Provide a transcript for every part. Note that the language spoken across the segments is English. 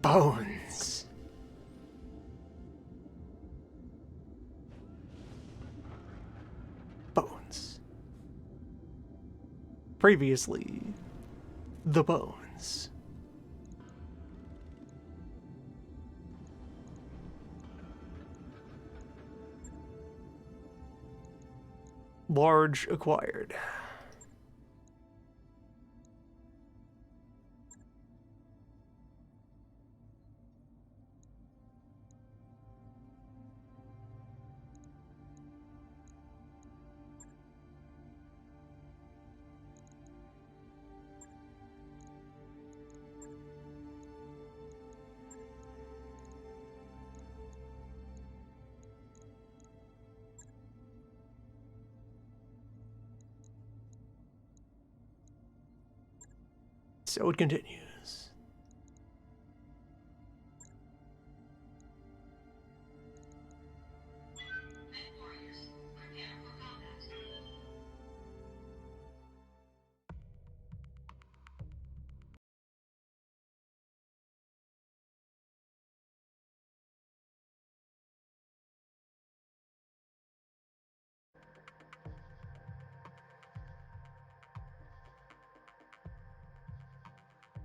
Bones. Bones. Previously, the bones. Large acquired. So it continues.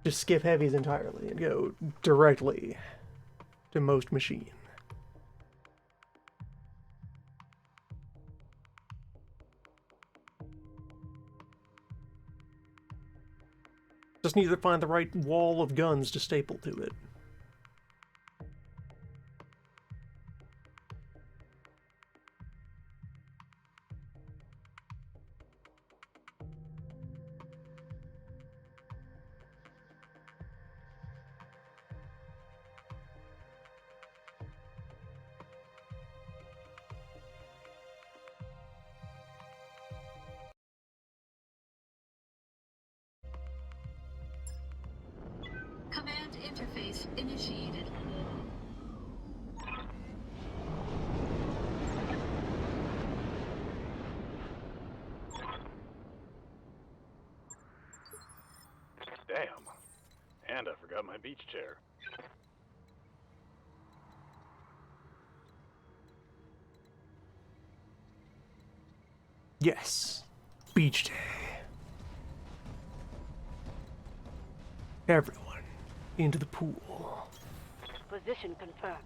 Just skip heavies entirely and go directly to most machine. Just need to find the right wall of guns to staple to it. Command interface initiated. Damn. And I forgot my beach chair. Yes. Beach day. Everyone into the pool. Position confirmed.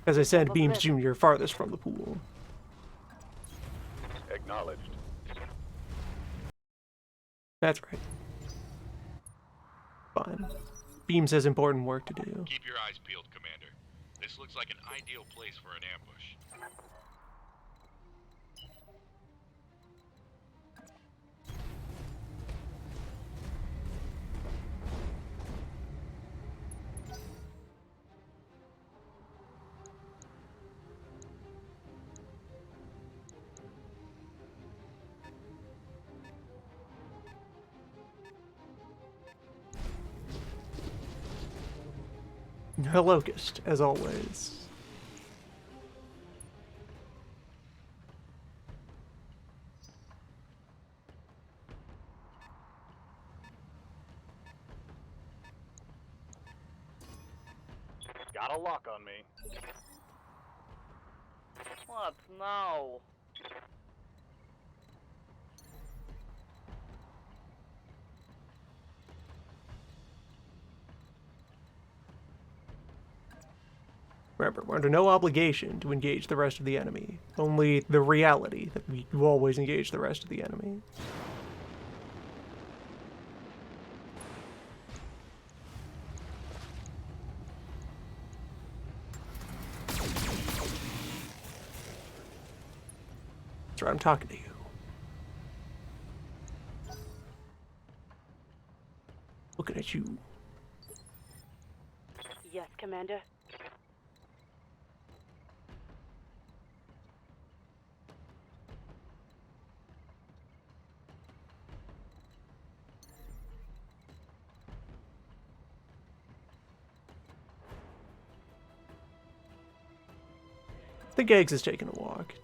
As I said, Beams Jr. farthest from the pool. Acknowledged. That's right. Fine. Beams has important work to do. Keep your eyes peeled, Commander. This looks like an ideal place for an ambush. A locust, as always. Got a lock on me. What now? Remember, we're under no obligation to engage the rest of the enemy. Only the reality that we will always engage the rest of the enemy. That's right, I'm talking to you. Looking at you. Yes, Commander. I think Eggs is taking a walk.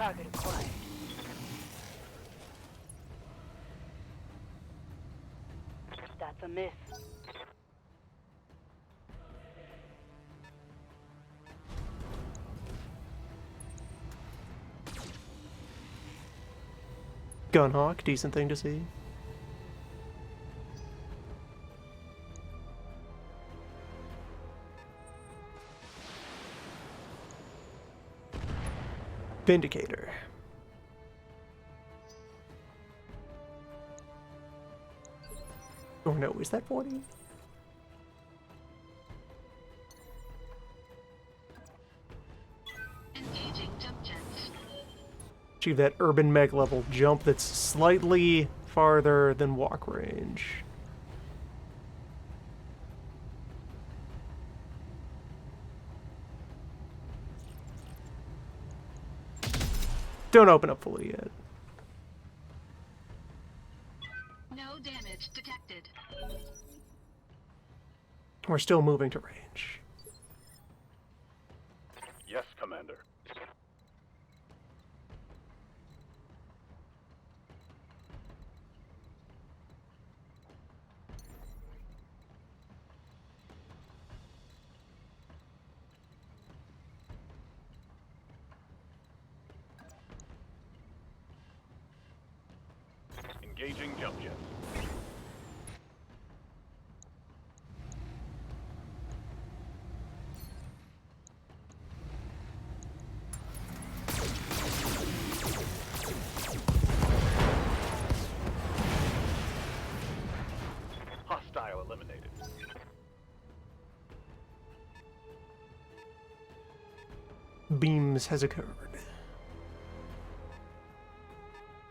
Target acquired. That's a miss. Gunhawk, decent thing to see. Vindicator. Or no, is that 40? Engaging jump jets. Achieve that urban meg level jump that's slightly farther than walk range. Don't open up fully yet. No damage detected. We're still moving to range. Yes, Commander. Engaging jump jets. Hostile eliminated. Beams has occurred.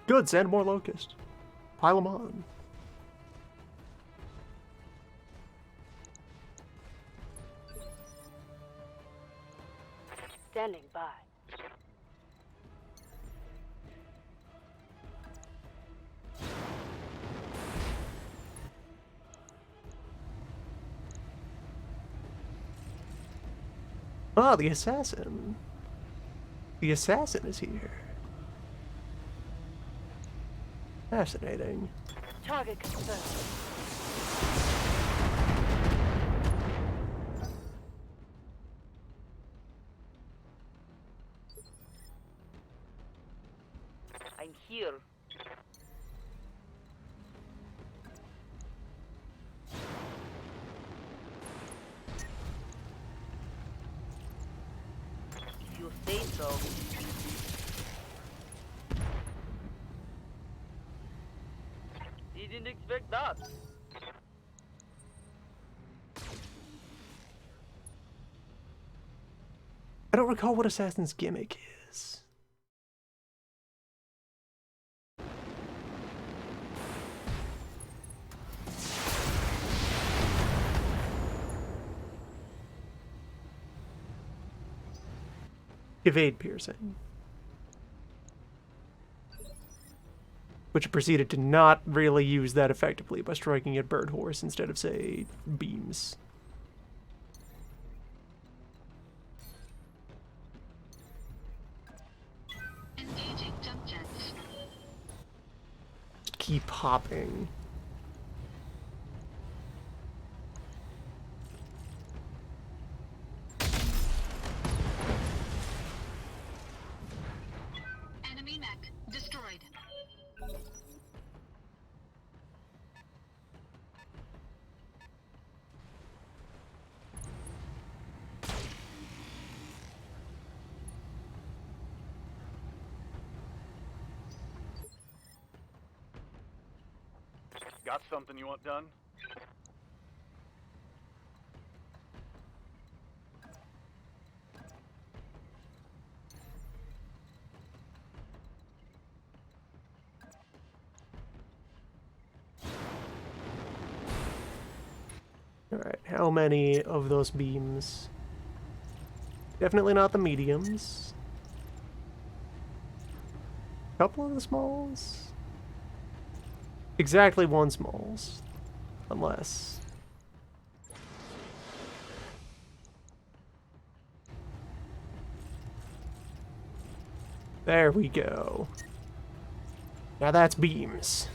Good, send more locust. Pile them on. Standing by. Ah, the assassin. The assassin is here. Fascinating. Target confirmed. I'm here. If you say so. Didn't expect that. I don't recall what assassin's gimmick is. Evade piercing. Which proceeded to not really use that effectively by striking at Bird Horse instead of, say, beams. Engaging jump jets. Keep hopping. Enemy mech destroyed. Got something you want done? Alright, how many of those beams? Definitely not the mediums. Couple of the smalls? Exactly one smalls. Unless... There we go. Now that's beams.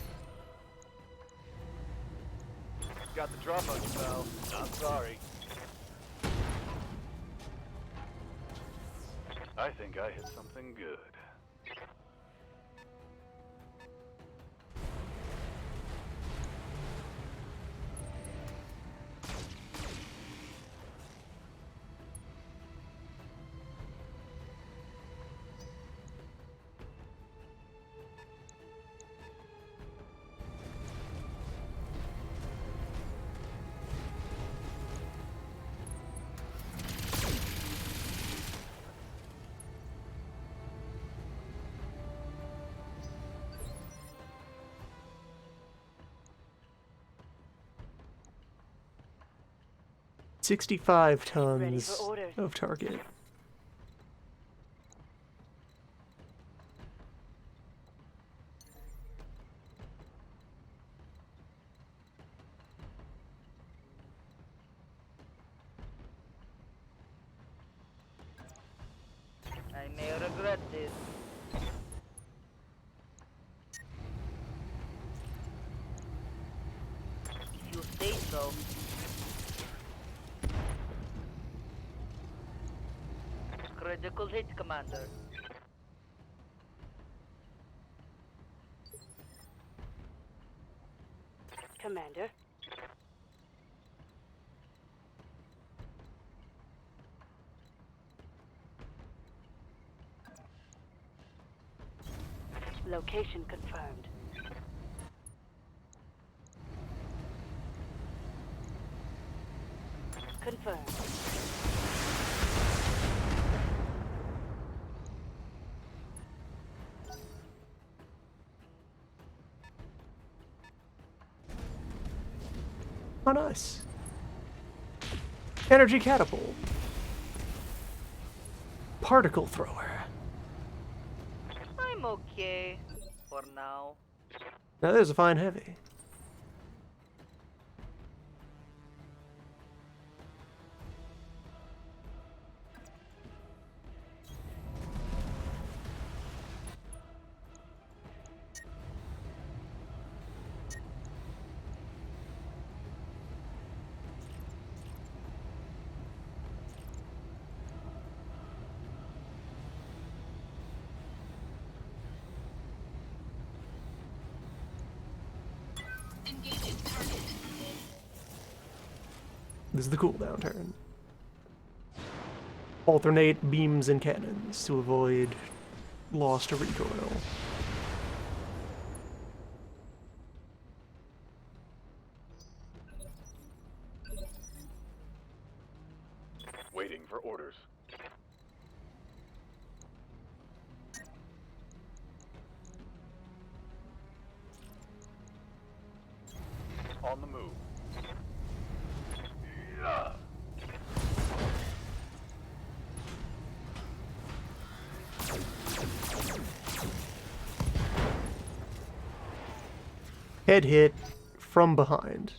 Got the drop on you, pal. I'm sorry. I think I hit something good. $65 Ready tons for orders. of target. I may regret this. If you say so. Critical hit, Commander. Commander. Location confirmed. Confirmed. Oh, nice. Energy catapult. Particle thrower. I'm okay for now. Now there's a fine heavy. Engaging target. This is the cooldown turn. Alternate beams and cannons to avoid loss to recoil. Waiting for orders. On the move. Yeah. Head hit from behind.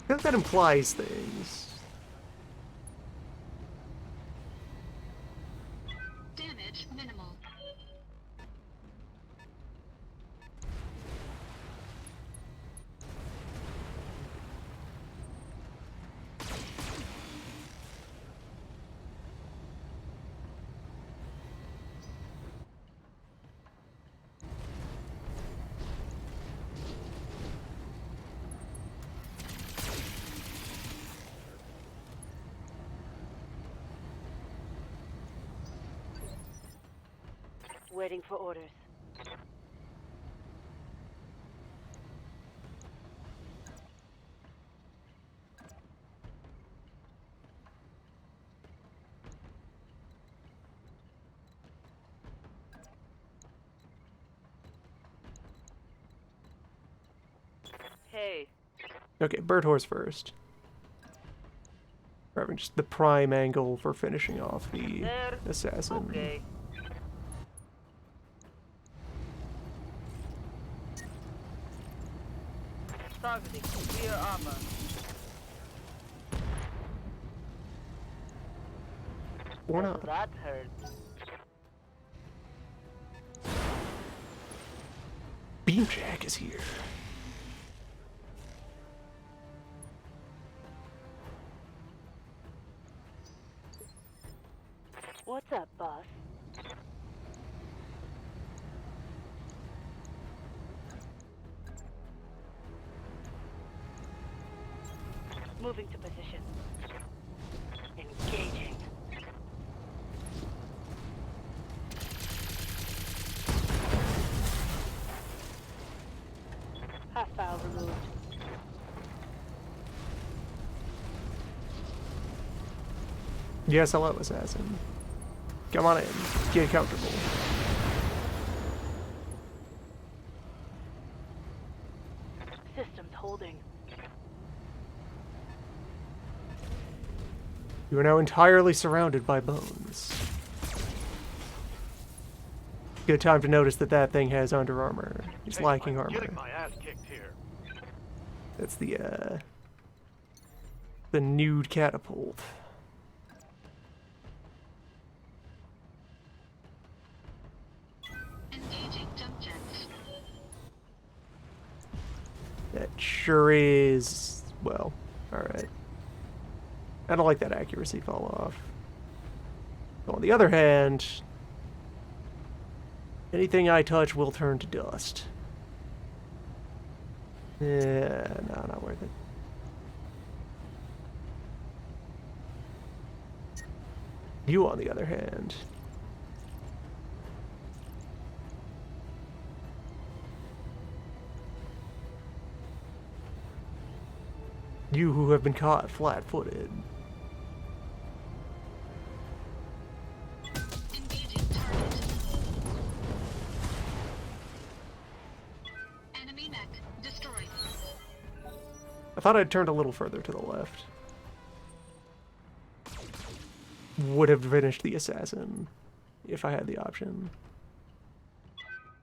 I think that implies things. Damage minimal. Waiting for orders. Hey, Okay, bird horse first. We're having just the prime angle for finishing off the there. assassin. Okay. Targeting rear armor. Or not. That hurt. Beamjack is here. What's up, boss? Moving to position. Engaging. Hostile removed. Yes, hello, assassin. Come on in. Get comfortable. Systems holding. You are now entirely surrounded by bones. Good time to notice that that thing has under armor. It's Hey, lacking I'm getting armor. my ass kicked here. That's the nude catapult. Engaging jump jets. That sure is, well, alright. I don't like that accuracy fall off. On the other hand, anything I touch will turn to dust. Yeah, no, not worth it. You, on the other hand, you who have been caught flat-footed. Engaging target. Enemy mech destroyed. I thought I'd turned a little further to the left. Would have finished the assassin if I had the option.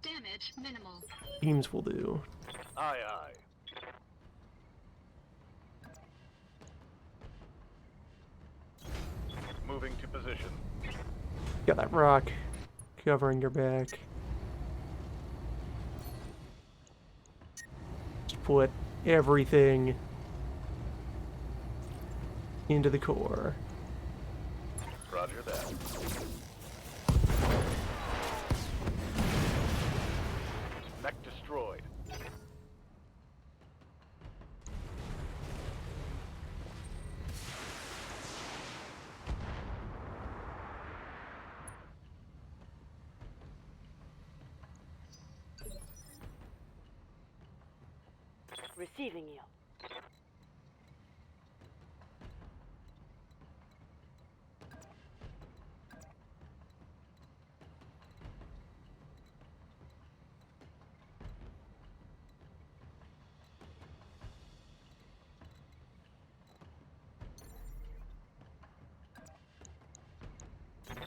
Damage minimal. Beams will do. Aye, aye. Moving to position. Got that rock covering your back. Just put everything into the core. Roger that. Mech destroyed. Receiving you.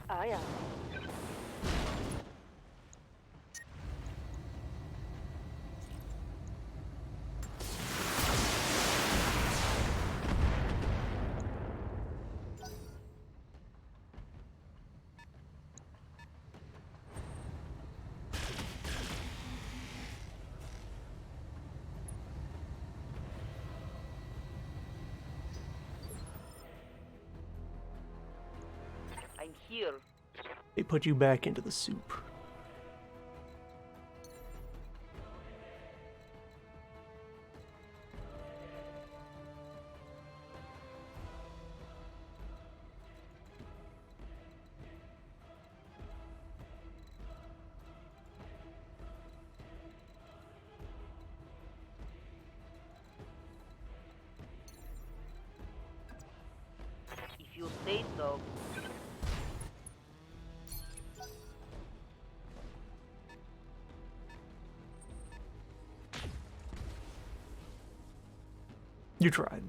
Aye, aye. I'm here. They put you back into the soup. If you say so. You tried.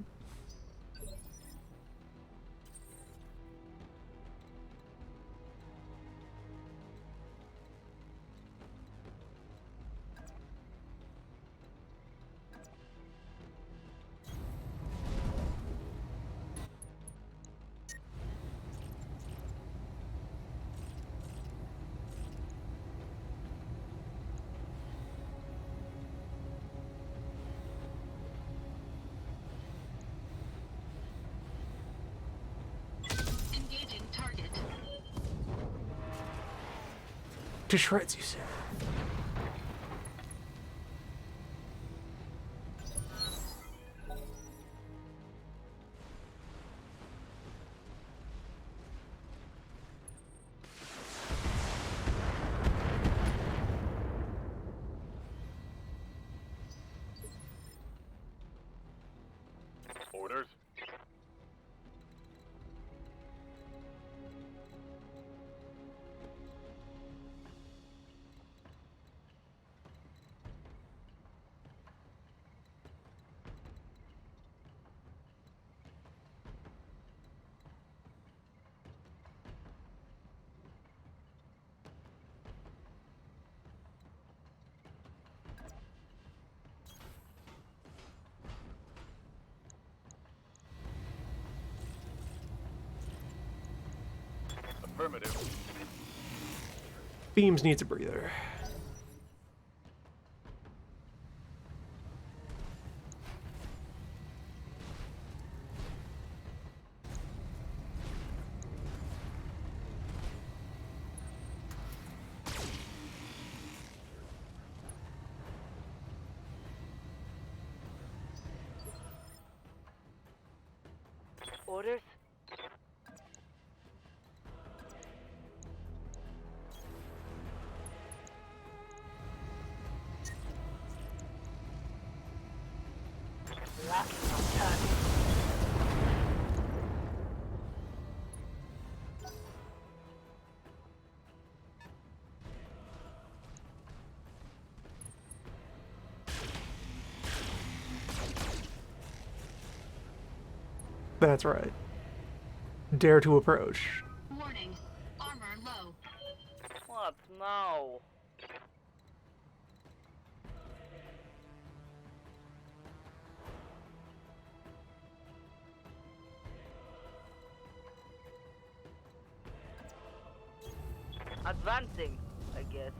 To shreds, you said. Orders? Affirmative. Beams needs a breather. Orders? Locking on target. That's right. Dare to approach. Warning. Armor low. What now? Advancing, I guess.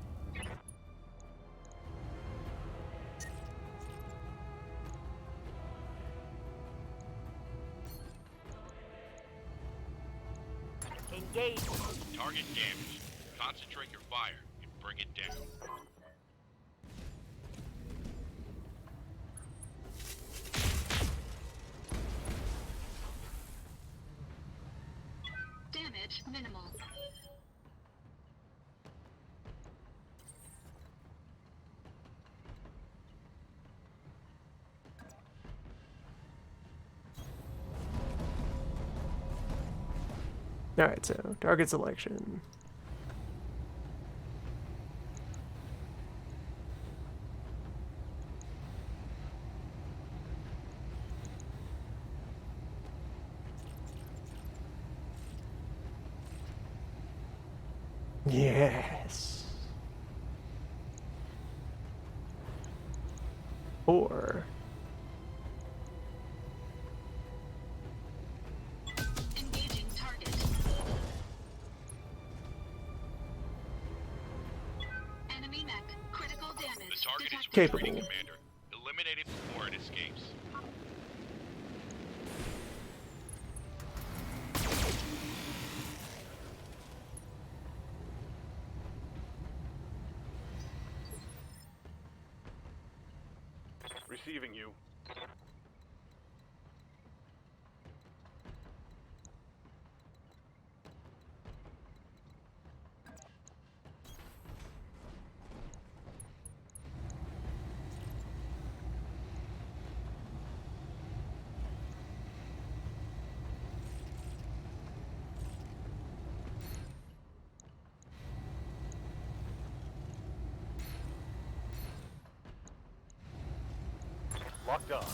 Engage. Target damaged. Concentrate your fire and bring it down. Damage minimal. Alright, so target selection. Yes. Or Engaging target. Enemy mech. Critical damage. The target is detected. Capable. retreating, Commander. Eliminate it before it escapes. Receiving you. Locked on.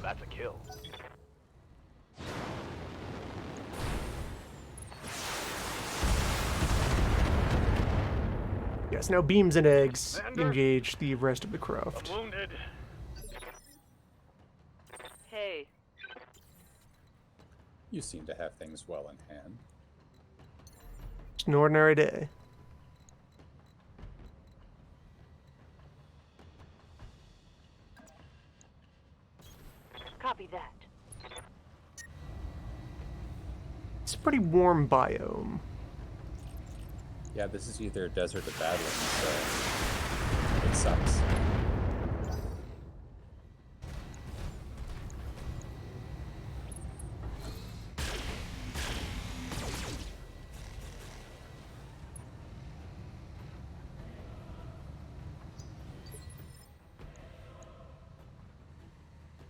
That's a kill. yes, now beams and eggs Commander? engage the rest of the I'm craft. wounded. Hey, You seem to have things well in hand. It's an ordinary day. copy that. It's a pretty warm biome. Yeah, this is either a desert or badlands, so it sucks.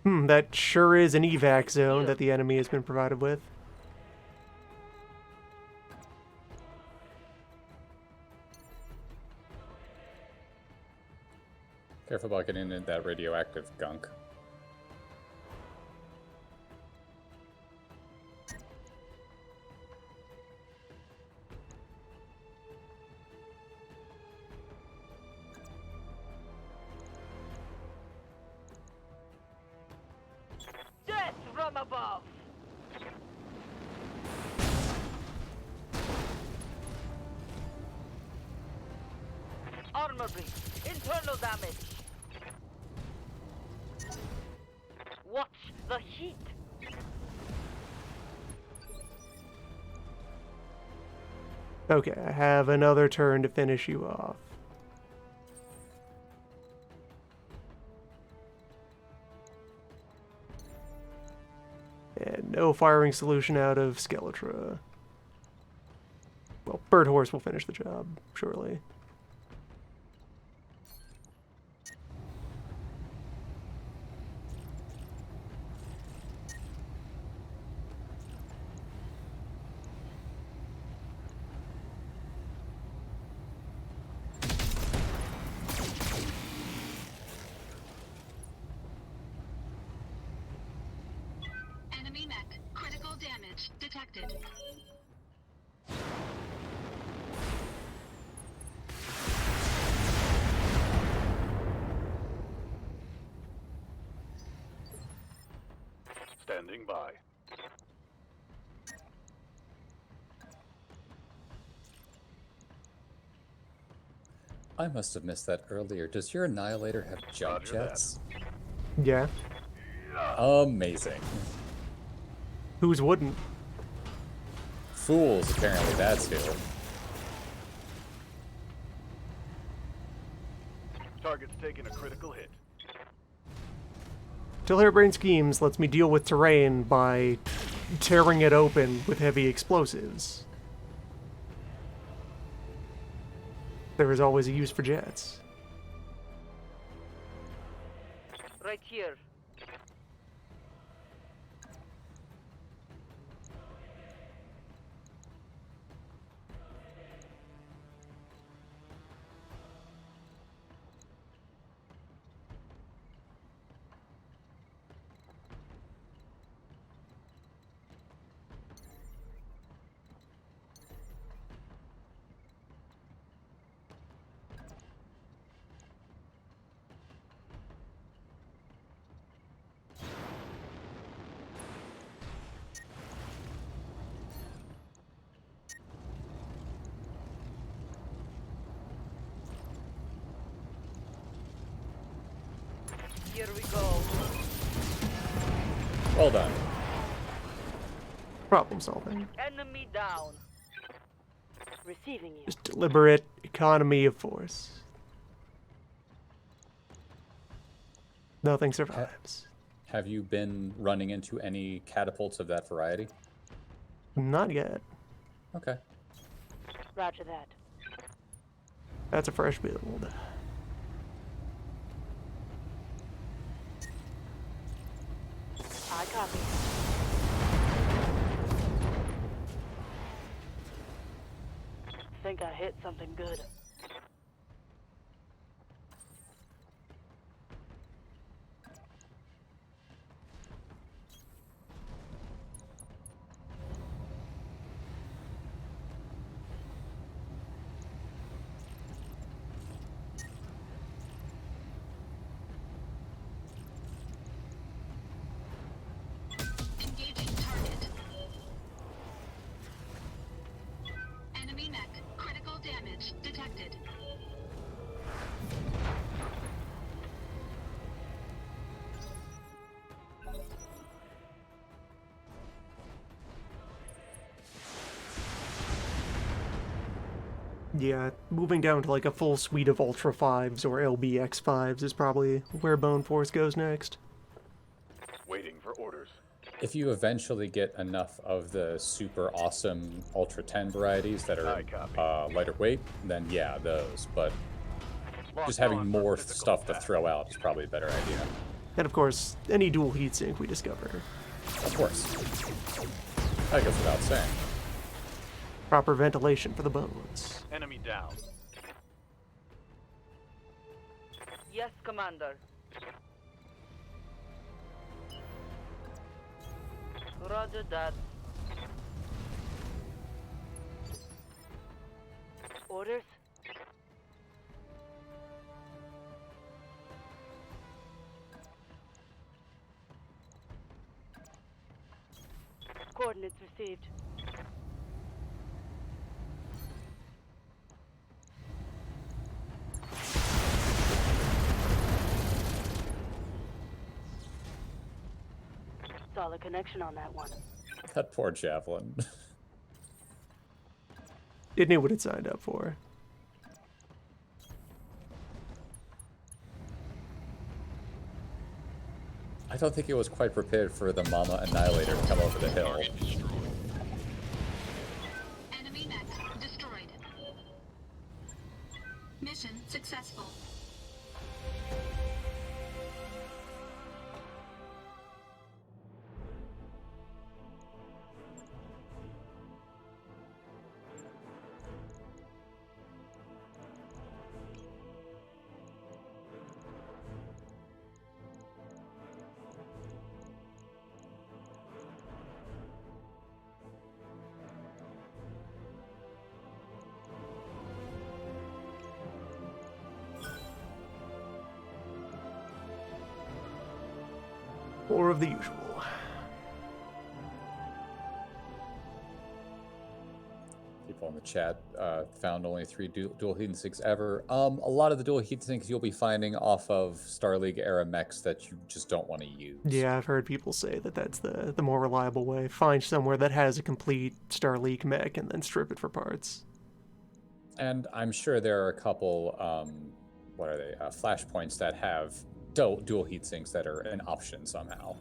That sure is an evac zone that the enemy has been provided with. Careful about getting into that radioactive gunk. Death from above! Armor breach. Internal damage. Watch the heat. Okay, I have another turn to finish you off. And no firing solution out of Skeletra. Well, Bird Horse will finish the job, surely. Enemy mech. Critical damage detected. Standing by. I must have missed that earlier. Does your Annihilator have jump Roger that. jets? Yeah. Amazing. Whose wouldn't? Fools, apparently, that's who. Target's taking a critical hit. Till Hairbrain Schemes lets me deal with terrain by tearing it open with heavy explosives. There is always a use for jets. Right here. Here we go. Well done. Problem solving. Enemy down. Receiving you. Just deliberate economy of force. Nothing survives. Have you been running into any catapults of that variety? Not yet. Okay. Roger that. That's a fresh build. I copy. Think I hit something good. Engaging target. Enemy mech. Critical damage detected. Yeah, moving down to like a full suite of Ultra 5s or LBX 5s is probably where Bone Force goes next. Waiting for orders. If you eventually get enough of the super awesome Ultra 10 varieties that are I copy. lighter weight, then yeah, those. But Locked just having on for more physical stuff to battle. throw out is probably a better idea. And of course, any dual heatsink we discover. Of course. That goes without saying. Proper ventilation for the bones. Enemy down. Yes, Commander. Roger that. Orders? Coordinates received. Solid connection on that one. That poor javelin. It knew what it signed up for. I don't think it was quite prepared for the Mama Annihilator to come over the hill. Target destroyed. Enemy mech destroyed. Mission successful. More of the usual. People in the chat found only 3 dual heat sinks ever. A lot of the dual heat sinks you'll be finding off of Star League era mechs that you just don't want to use. Yeah, I've heard people say that that's the more reliable way. Find somewhere that has a complete Starleak mech and then strip it for parts. And I'm sure there are a couple, what are they, flashpoints that have dual heat sinks that are an option somehow.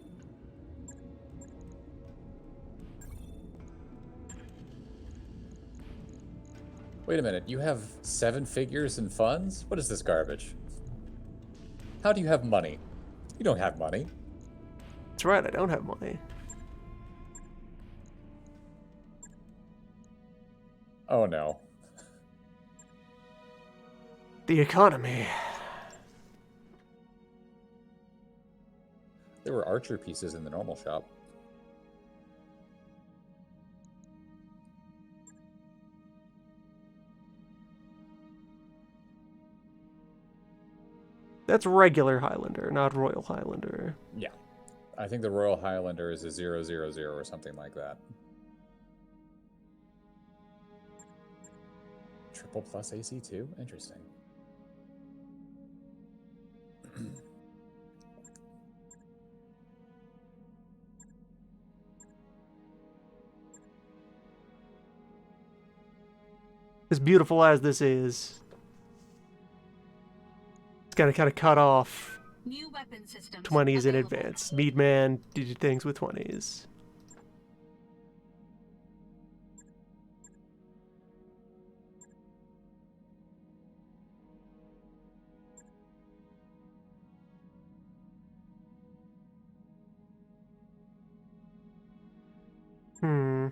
Wait a minute, you have 7 figures and funds? What is this garbage? How do you have money? You don't have money. That's right, I don't have money. Oh no. The economy. There were archer pieces in the normal shop. That's regular Highlander, not Royal Highlander. Yeah. I think the Royal Highlander is a 000 or something like that. Triple plus AC too? Interesting. As beautiful as this is, it's gonna kind of cut off New weapon systems 20s in available. advance. Meatman did things with 20s. Hmm.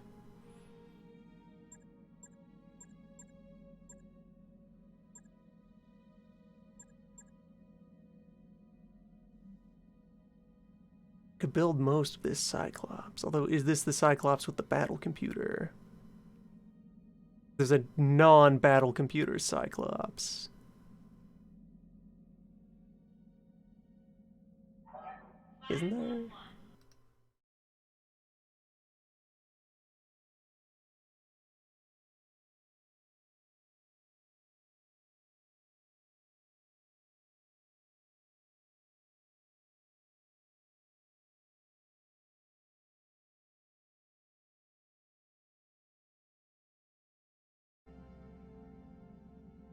Could build most of this Cyclops. Although, is this the Cyclops with the battle computer? There's a non-battle computer Cyclops. Isn't there?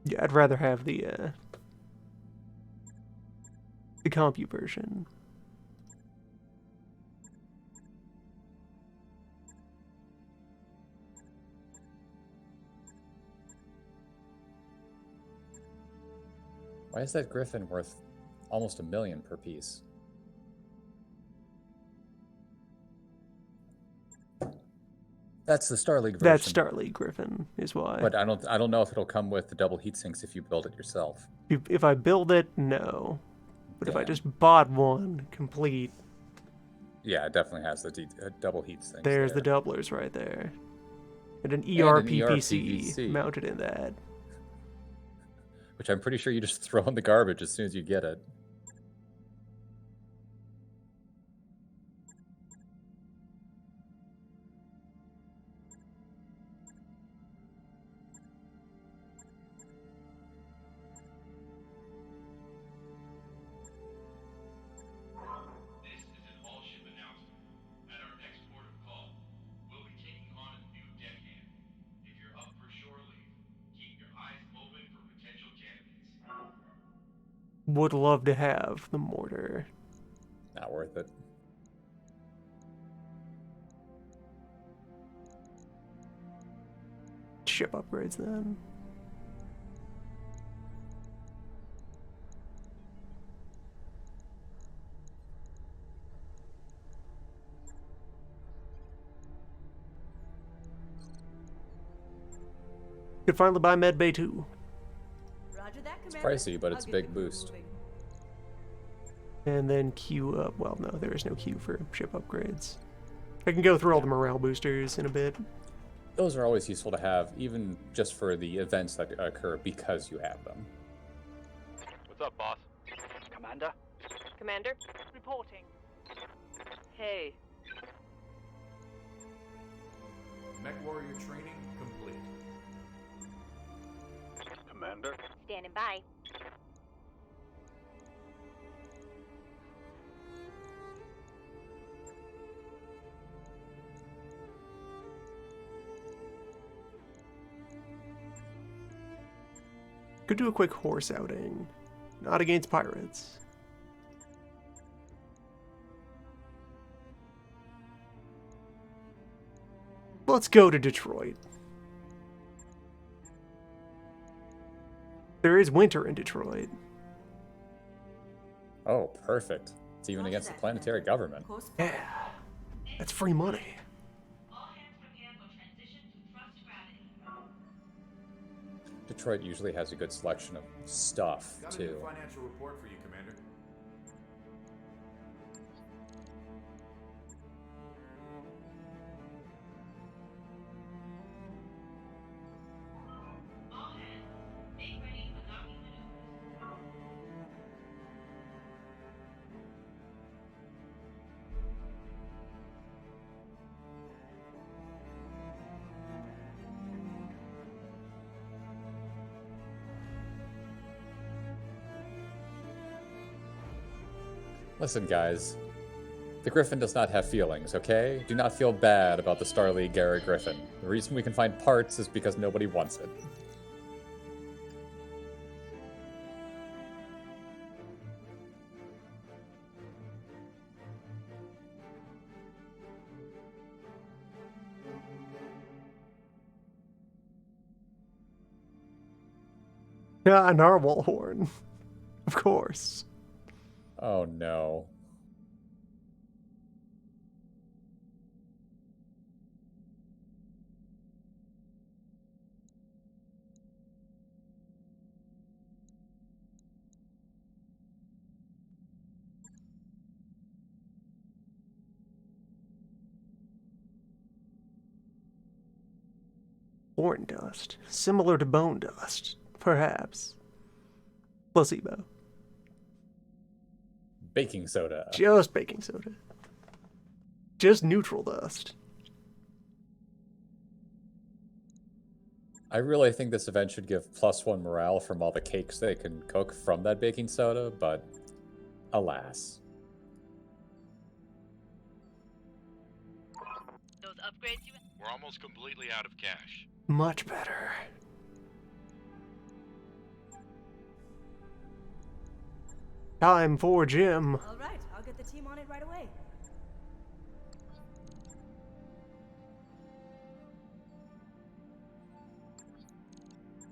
Yeah, I'd rather have the compute version. Why is that Griffin worth almost $1 million per piece? That's the Star League version. That's Starleague Griffin, is why. But I don't know if it'll come with the double heat sinks if you build it yourself. If I build it, no. But if I Damn. just bought one complete, Yeah, it definitely has the double heat sinks. there's the there. doublers right there. And an an ERPPC ERPPC. mounted in that. Which I'm pretty sure you just throw in the garbage as soon as you get it. This is an all-ship announcement. At our next port of call, we'll be taking on a new deckhand. If you're up for shore leave, keep your eyes open for potential candidates. Would love to have the mortar. Not worth it. Ship upgrades then. Could finally buy Medbay 2. Roger that, It's Commander. pricey, but it's a I'll get big things boost. moving. And then queue up. Well, no, there is no queue for ship upgrades. I can go through all the morale boosters in a bit. Those are always useful to have, even just for the events that occur because you have them. What's up, boss? Commander? Commander? Reporting. Hey, Mech warrior training complete. Commander? Standing by. Could do a quick horse outing. Not against pirates. Let's go to Detroit. There is winter in Detroit. Oh, perfect. It's even against the planetary government. Yeah. That's free money. All hands prepare for transition to thrust gravity. Detroit usually has a good selection of stuff, Got a too. new financial report for you, Commander. All hands, make ready for docking maneuvers. Listen, guys. The Griffin does not have feelings, okay? Do not feel bad about the Star League Garrett Griffin. The reason we can find parts is because nobody wants it. Yeah, a narwhal horn. Of course. Oh no. Horn dust. Similar to bone dust. Perhaps. Placebo. Baking soda. Just baking soda. Just neutral dust. I really think this event should give +1 morale from all the cakes they can cook from that baking soda, but alas. Those upgrades you... We're almost completely out of cash. Much better. Time for Jim. All right, I'll get the team on it right away.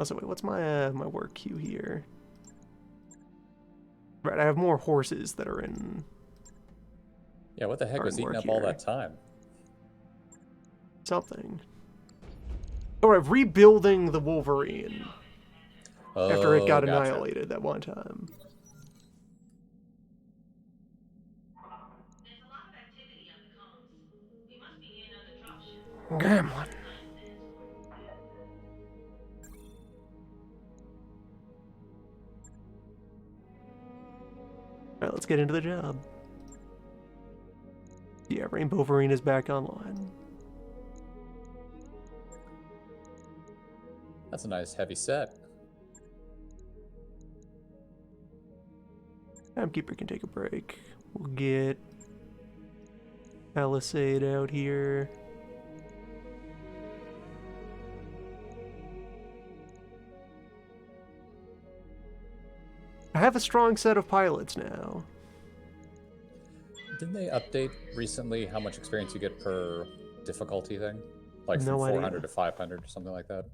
Also, wait, what's my my work queue here? Right, I have more horses that are in. Yeah, what the heck Hard was eating work up all here. that time? Something. Alright, rebuilding the Wolverine after it got Oh, gotcha. annihilated that one time. There's a lot of activity on the comms. We must be near another dropship. Gremlin. Sign stands Alright, let's get into the job. Yeah, Rainbow Wolverine is back online. That's a nice heavy set. Timekeeper can take a break. We'll get Palisade out here. I have a strong set of pilots now. Didn't they update recently how much experience you get per difficulty thing? Like from No 400 idea. to 500 or something like that?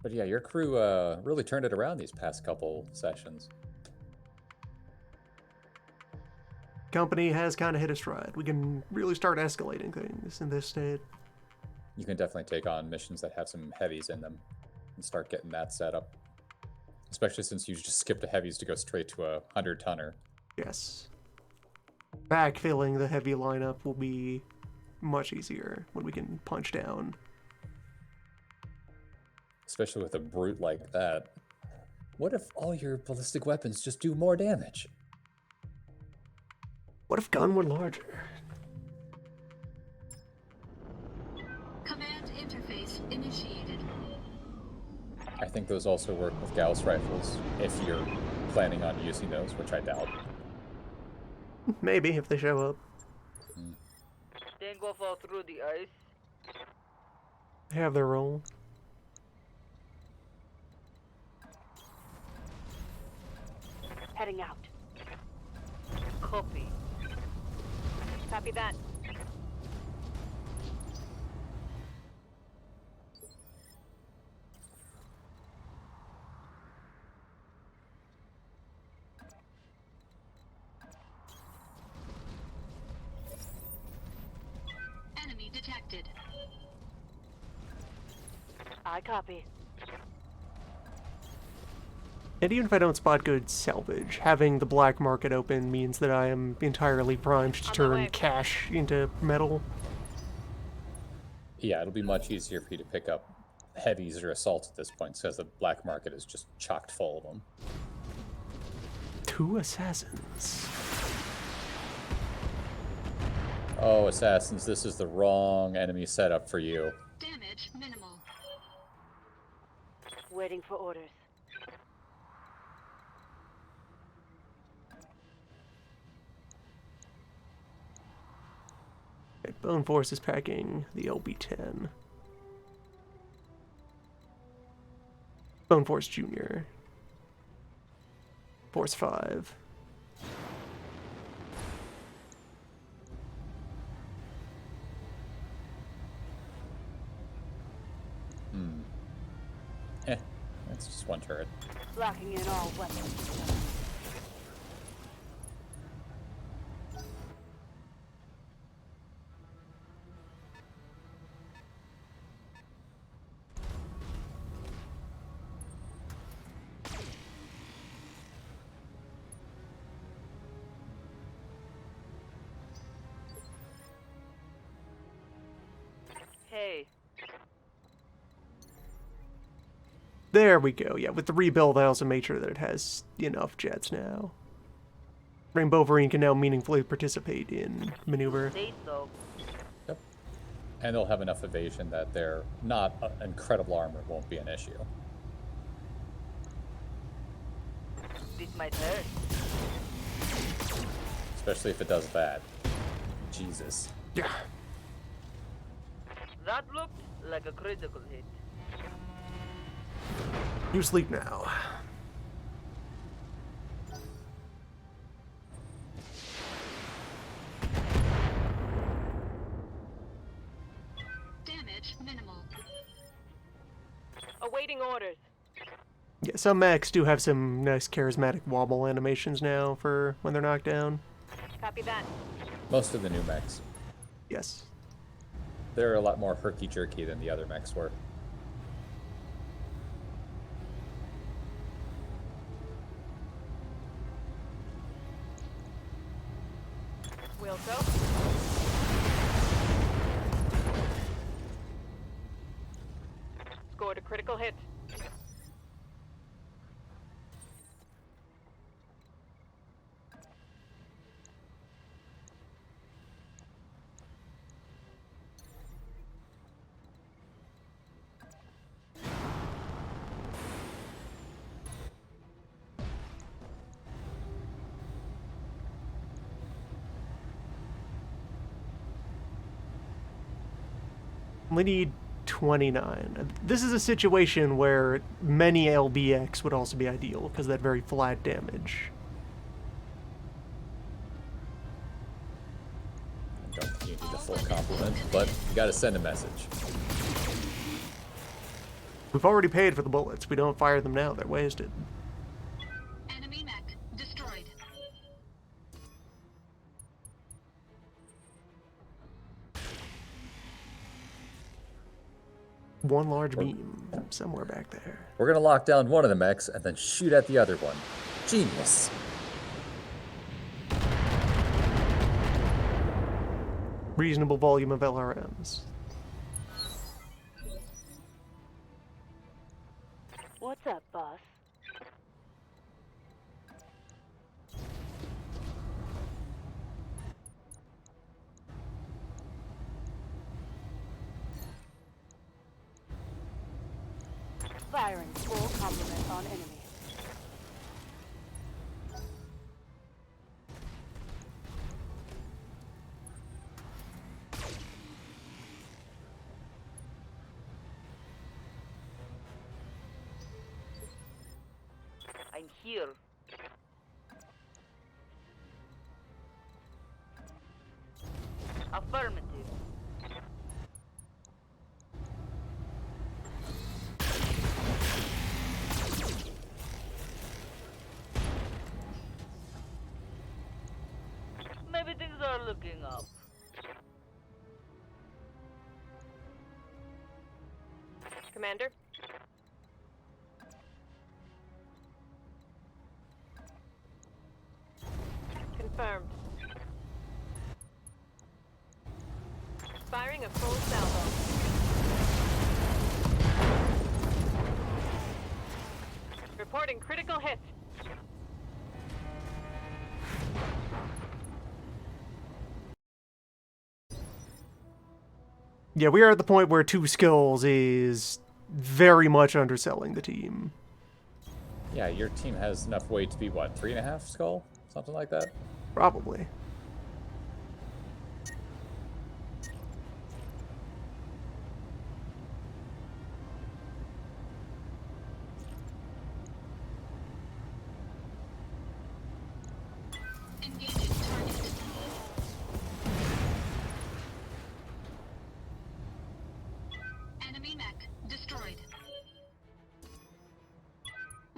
But yeah, your crew really turned it around these past couple sessions. Company has kind of hit a stride. We can really start escalating things in this state. You can definitely take on missions that have some heavies in them and start getting that set up. Especially since you just skipped the heavies to go straight to a 100-tonner. Yes. Backfilling the heavy lineup will be much easier when we can punch down. Especially with a brute like that. What if all your ballistic weapons just do more damage? What if gun were larger? Command interface initiated. I think those also work with Gauss rifles, if you're planning on using those, which I doubt. Maybe, if they show up. Then go fall through the ice. They have their role. Heading out. Copy. Copy that. Enemy detected. I copy. And even if I don't spot good salvage, having the black market open means that I am entirely primed to On my turn way. cash into metal. Yeah, it'll be much easier for you to pick up heavies or assaults at this point, because the black market is just chocked full of them. 2 assassins. Oh, assassins, this is the wrong enemy setup for you. Damage minimal. Waiting for orders. Okay, Bone Force is packing the LB-10. Bone Force Jr. Force 5. That's just one turret. Locking in all weapons. Hey, There we go. Yeah, with the rebuild, I also made sure that it has enough jets now. Rainbow Wolverine can now meaningfully participate in maneuver. say so. Yep. And they'll have enough evasion that their not incredible armor won't be an issue. This might hurt. Especially if it does that. Jesus. Yeah. That looked like a critical hit. You sleep now. Damage minimal. Awaiting orders. Yeah, some mechs do have some nice charismatic wobble animations now for when they're knocked down. Copy that. Most of the new mechs. Yes. They're a lot more herky-jerky than the other mechs were. Will go. Scored a critical hit. We need 29. This is a situation where many LBX would also be ideal because of that very flat damage. I don't think you need the full complement, but you gotta send a message. We've already paid for the bullets. We don't fire them now. They're wasted. Enemy mech destroyed. One large beam somewhere back there. We're gonna lock down one of the mechs and then shoot at the other one. Genius. Reasonable volume of LRMs. What's up, boss? Firing full complement on enemy. I'm here. Affirmative. Maybe things are looking up. Commander? Confirmed. Firing a full salvo. Reporting critical hit. Yeah, we are at the point where 2 skills is very much underselling the team. Yeah, your team has enough weight to be, what, 3.5 skull? Something like that? Probably. Engaging target. Enemy mech destroyed.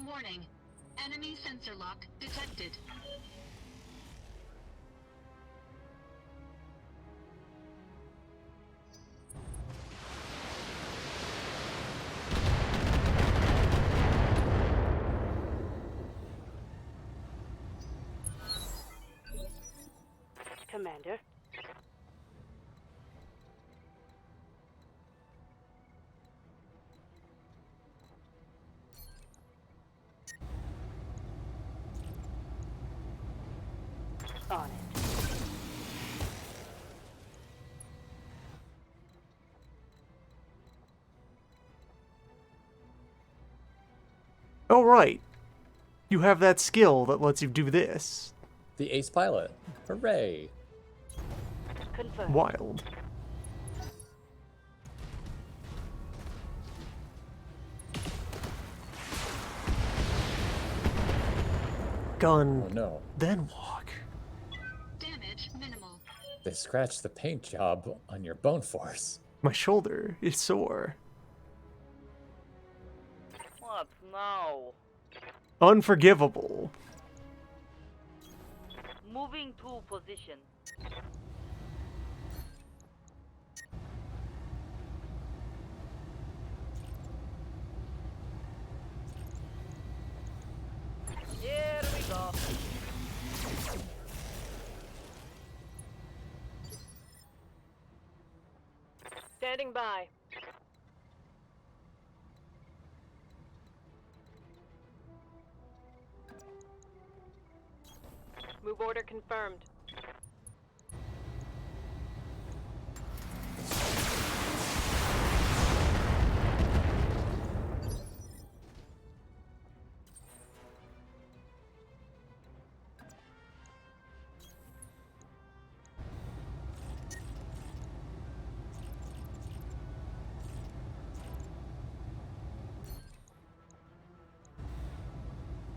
Warning. Enemy sensor lock detected. Commander. On it. Oh, right. You have that skill that lets you do this. The ace pilot. Hooray. Confirmed. Wild. gun, Oh no. then walk. Damage minimal. They scratched the paint job on your bone force. My shoulder is sore. What now? Unforgivable. Moving to position. Here we go. Standing by. Move order confirmed.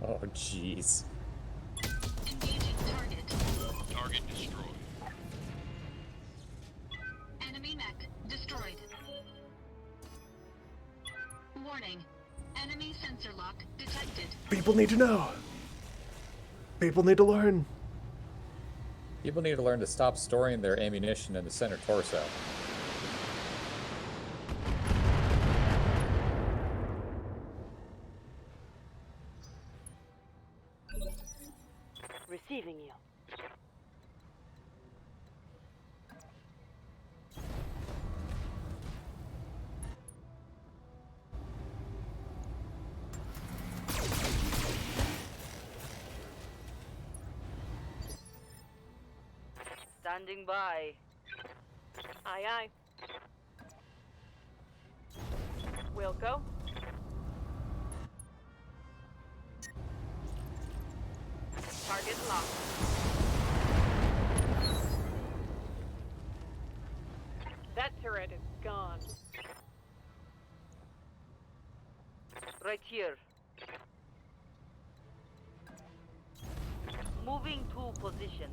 Oh jeez. Engaging target. Target destroyed. Enemy mech destroyed. Warning. Enemy sensor lock detected. People need to know. People need to learn. People need to learn to stop storing their ammunition in the center torso. Receiving you. Standing by. Aye, aye. Wilco. Target locked. That turret is gone. Right here. Moving to position.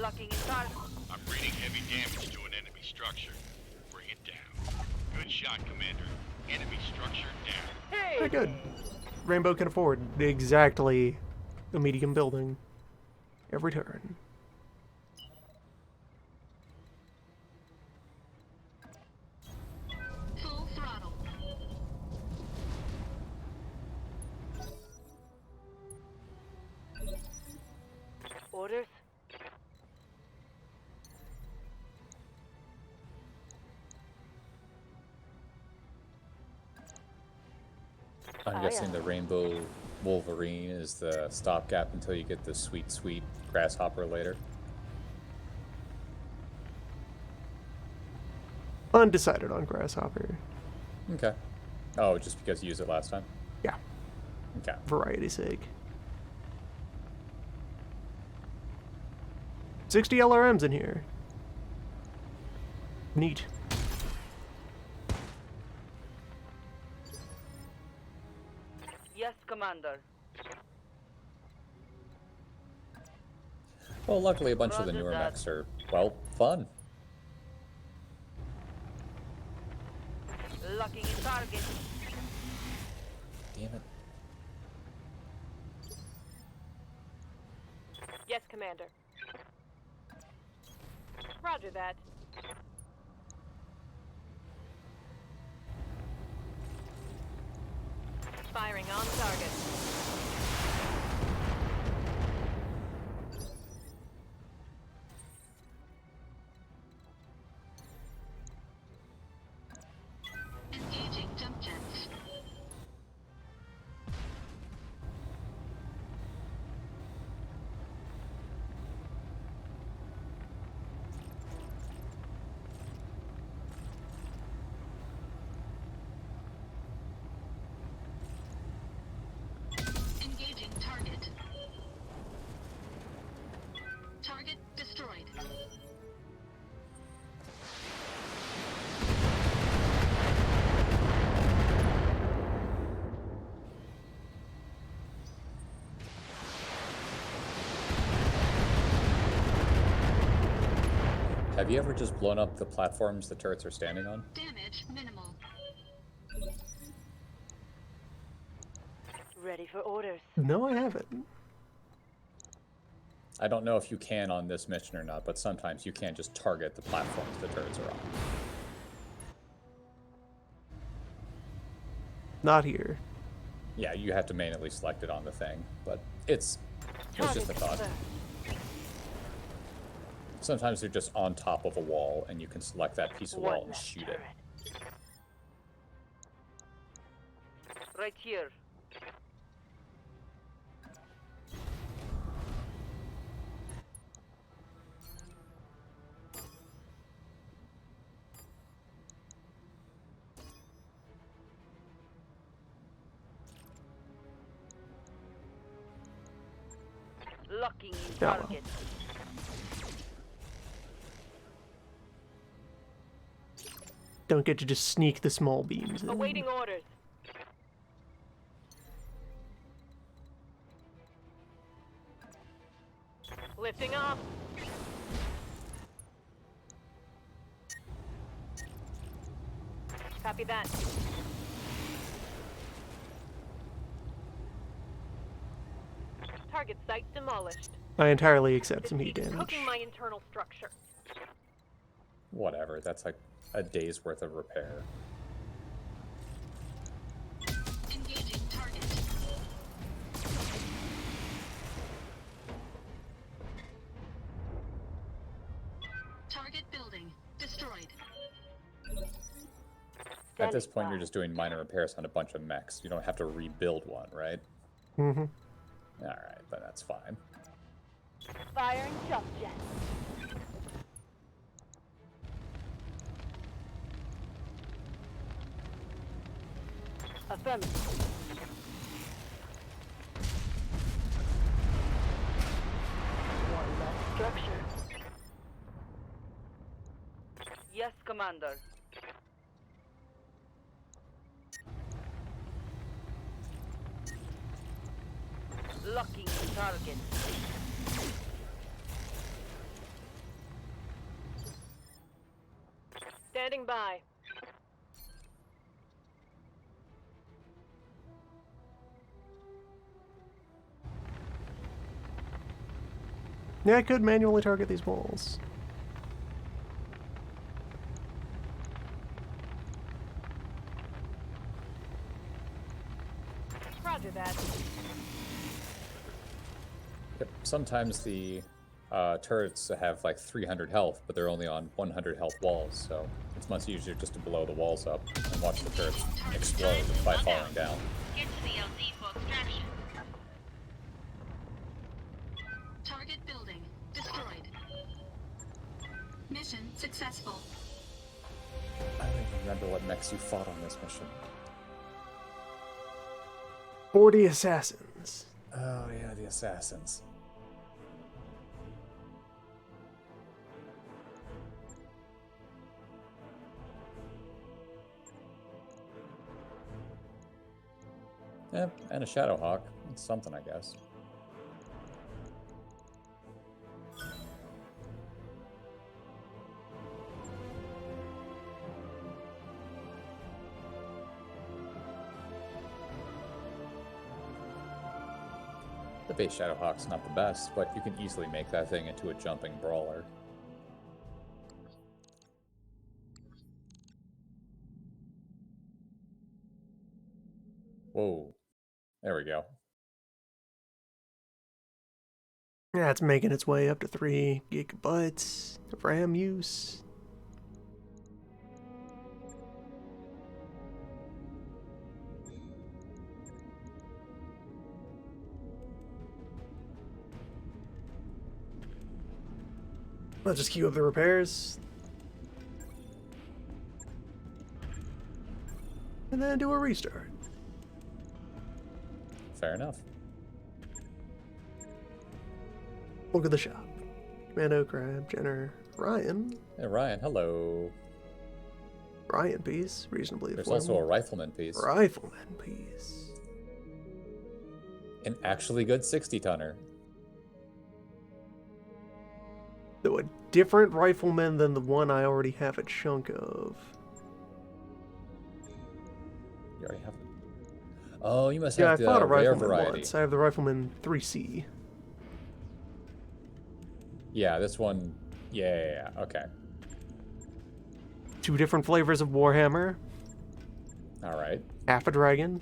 Locking in target. I'm reading heavy damage to an enemy structure. Bring it down. Good shot, Commander. Enemy structure down. Hey! Very good. Rainbow can afford exactly a medium building every turn. Full throttle. Orders. I'm guessing the Rainbow Wolverine is the stopgap until you get the sweet, sweet grasshopper later. Undecided on Grasshopper. Okay. Oh, just because you used it last time? Yeah, Okay. variety's sake. 60 LRMs in here. Neat. Yes, Commander. Well, luckily a bunch of the Roger newer that. mechs are, well, fun. Locking in target. Damn it. Yes, Commander. Roger that. Firing on target. Engaging jump jets. Have you ever just blown up the platforms the turrets are standing on? Damage minimal. Ready for orders. No, I haven't. I don't know if you can on this mission or not, but sometimes you can't just target the platforms the turrets are on. Not here. Yeah, you have to manually select it on the thing, but it's just a thought. Sometimes they're just on top of a wall, and you can select that piece of wall and shoot it. Right here. Locking in Yeah, well. target. Don't get to just sneak the small beams in. Awaiting orders. Lifting off. Copy that. Target site demolished. I entirely accept This some heat beacon damage. cooking my internal structure. Whatever, that's like a day's worth of repair. Engaging target. Target building destroyed. At this point, you're just doing minor repairs on a bunch of mechs. You don't have to rebuild one, right? Mm-hmm. Alright, but that's fine. Firing jump jet. Affirmative. One less structure. Yes, Commander. Locking target. Standing by. Yeah, I could manually target these walls. Roger that. Yep. Sometimes the turrets have like 300 health, but they're only on 100 health walls, so it's much easier just to blow the walls up and watch the turrets explode by falling down. Get to the LZ for extraction. Target building destroyed. Mission successful. I don't even remember what mechs you fought on this mission. 40 assassins. Oh yeah, the assassins. Yeah, and a Shadowhawk. It's something, I guess. The base Shadowhawk's not the best, but you can easily make that thing into a jumping brawler. Whoa. There we go. Yeah, it's making its way up to 3 gigabytes of RAM use. Let's just queue up the repairs. And then do a restart. Fair enough. Look at the shop. Commando, Crab, Jenner, Ryan. Hey, Ryan, hello. Ryan piece, reasonably There's affordable. also a rifleman piece. Rifleman piece. An actually good 60-tonner. Though a different rifleman than the one I already have a chunk of. You already have it. Oh, you must Yeah, I have fought a the rare rifleman variety. once. I have the rifleman 3C. Yeah, this one. Yeah. Okay. 2 different flavors of Warhammer. All right. Half a dragon.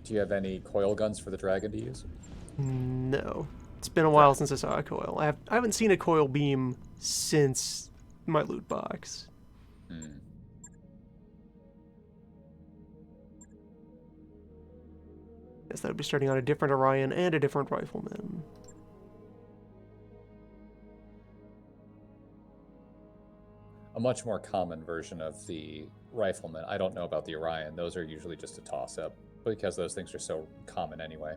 Do you have any coil guns for the dragon to use? No. It's been a while since I saw a coil. I haven't seen a coil beam since my loot box. Hmm. Guess that would be starting on a different Orion and a different rifleman. A much more common version of the rifleman. I don't know about the Orion. Those are usually just a toss-up because those things are so common anyway.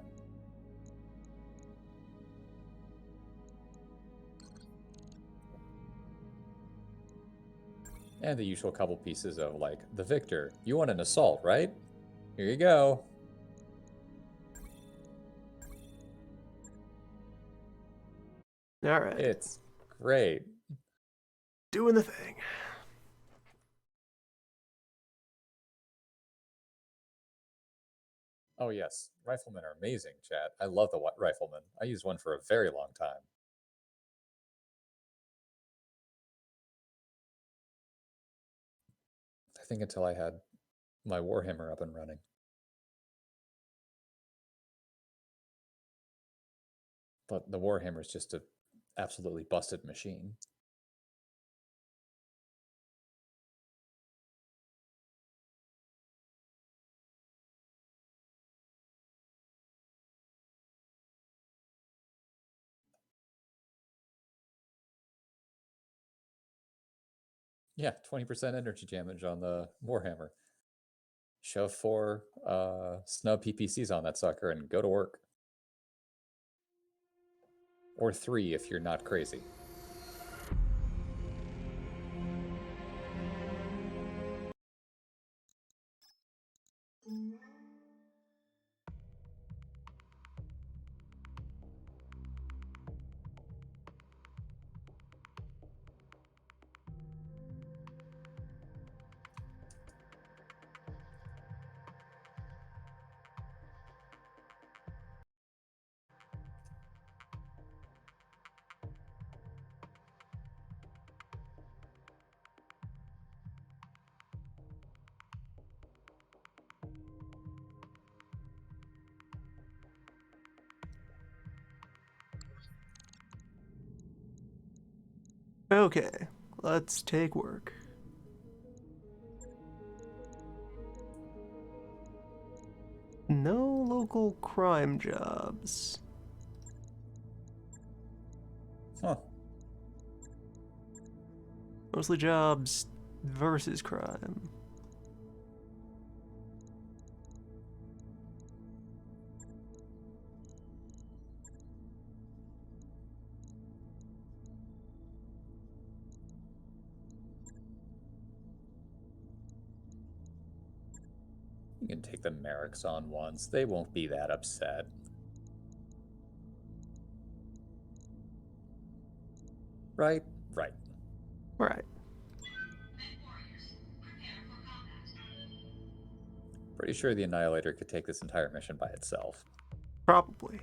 And the usual couple pieces of, like, the Victor. You want an assault, right? Here you go. Alright. It's great. Doing the thing. Oh, yes. Riflemen are amazing, chat. I love the rifleman. I used one for a very long time. I think until I had my Warhammer up and running. But the Warhammer is just a absolutely busted machine. Yeah, 20% energy damage on the Warhammer. Shove 4 snub PPCs on that sucker and go to work. Or 3 if you're not crazy. Okay, let's take work. No local crime jobs. Huh. Mostly jobs versus crime. You can take the Merrics on once. They won't be that upset. Right? Right. Right. Pretty sure the Annihilator could take this entire mission by itself. Probably.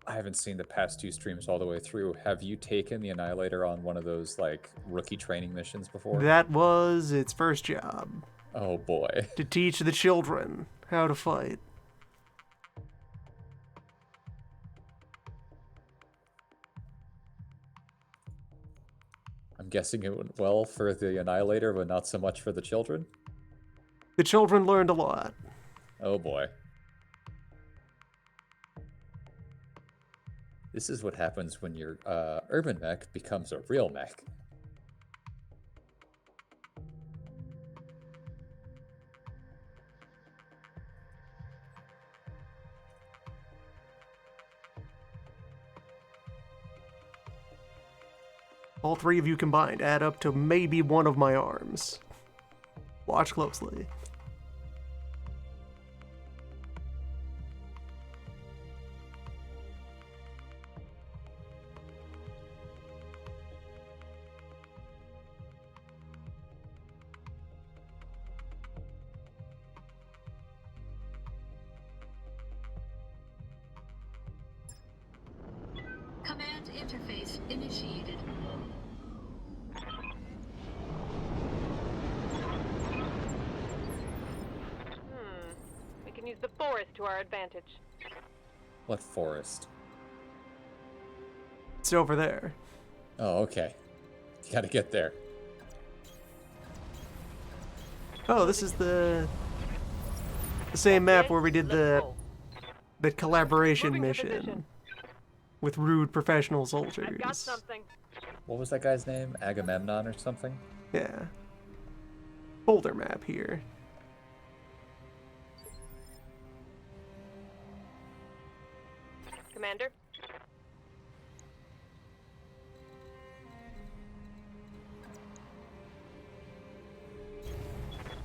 I haven't seen the past 2 streams all the way through. Have you taken the Annihilator on one of those, like, rookie training missions before? That was its first job. Oh boy. To teach the children how to fight. I'm guessing it went well for the Annihilator, but not so much for the children? The children learned a lot. Oh boy. This is what happens when your urban mech becomes a real mech. All 3 of you combined add up to maybe one of my arms. Watch closely. interface initiated. We can use the forest to our advantage. What forest? It's over there. Oh, okay. You gotta get there. Oh, this is the same map where we did the collaboration Moving to mission position. with rude professional I've got soldiers. something. What was that guy's name? Agamemnon or something? Yeah. Folder map here. Commander?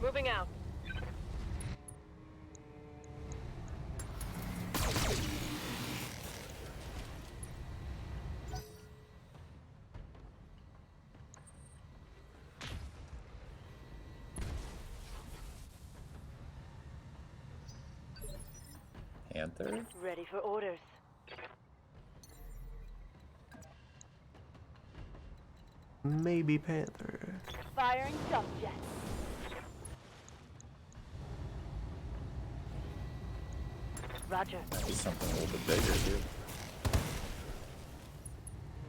Moving out. Panther? Ready for orders. Maybe Panther. Firing jump jet. Roger. Might be something a little bit bigger, too.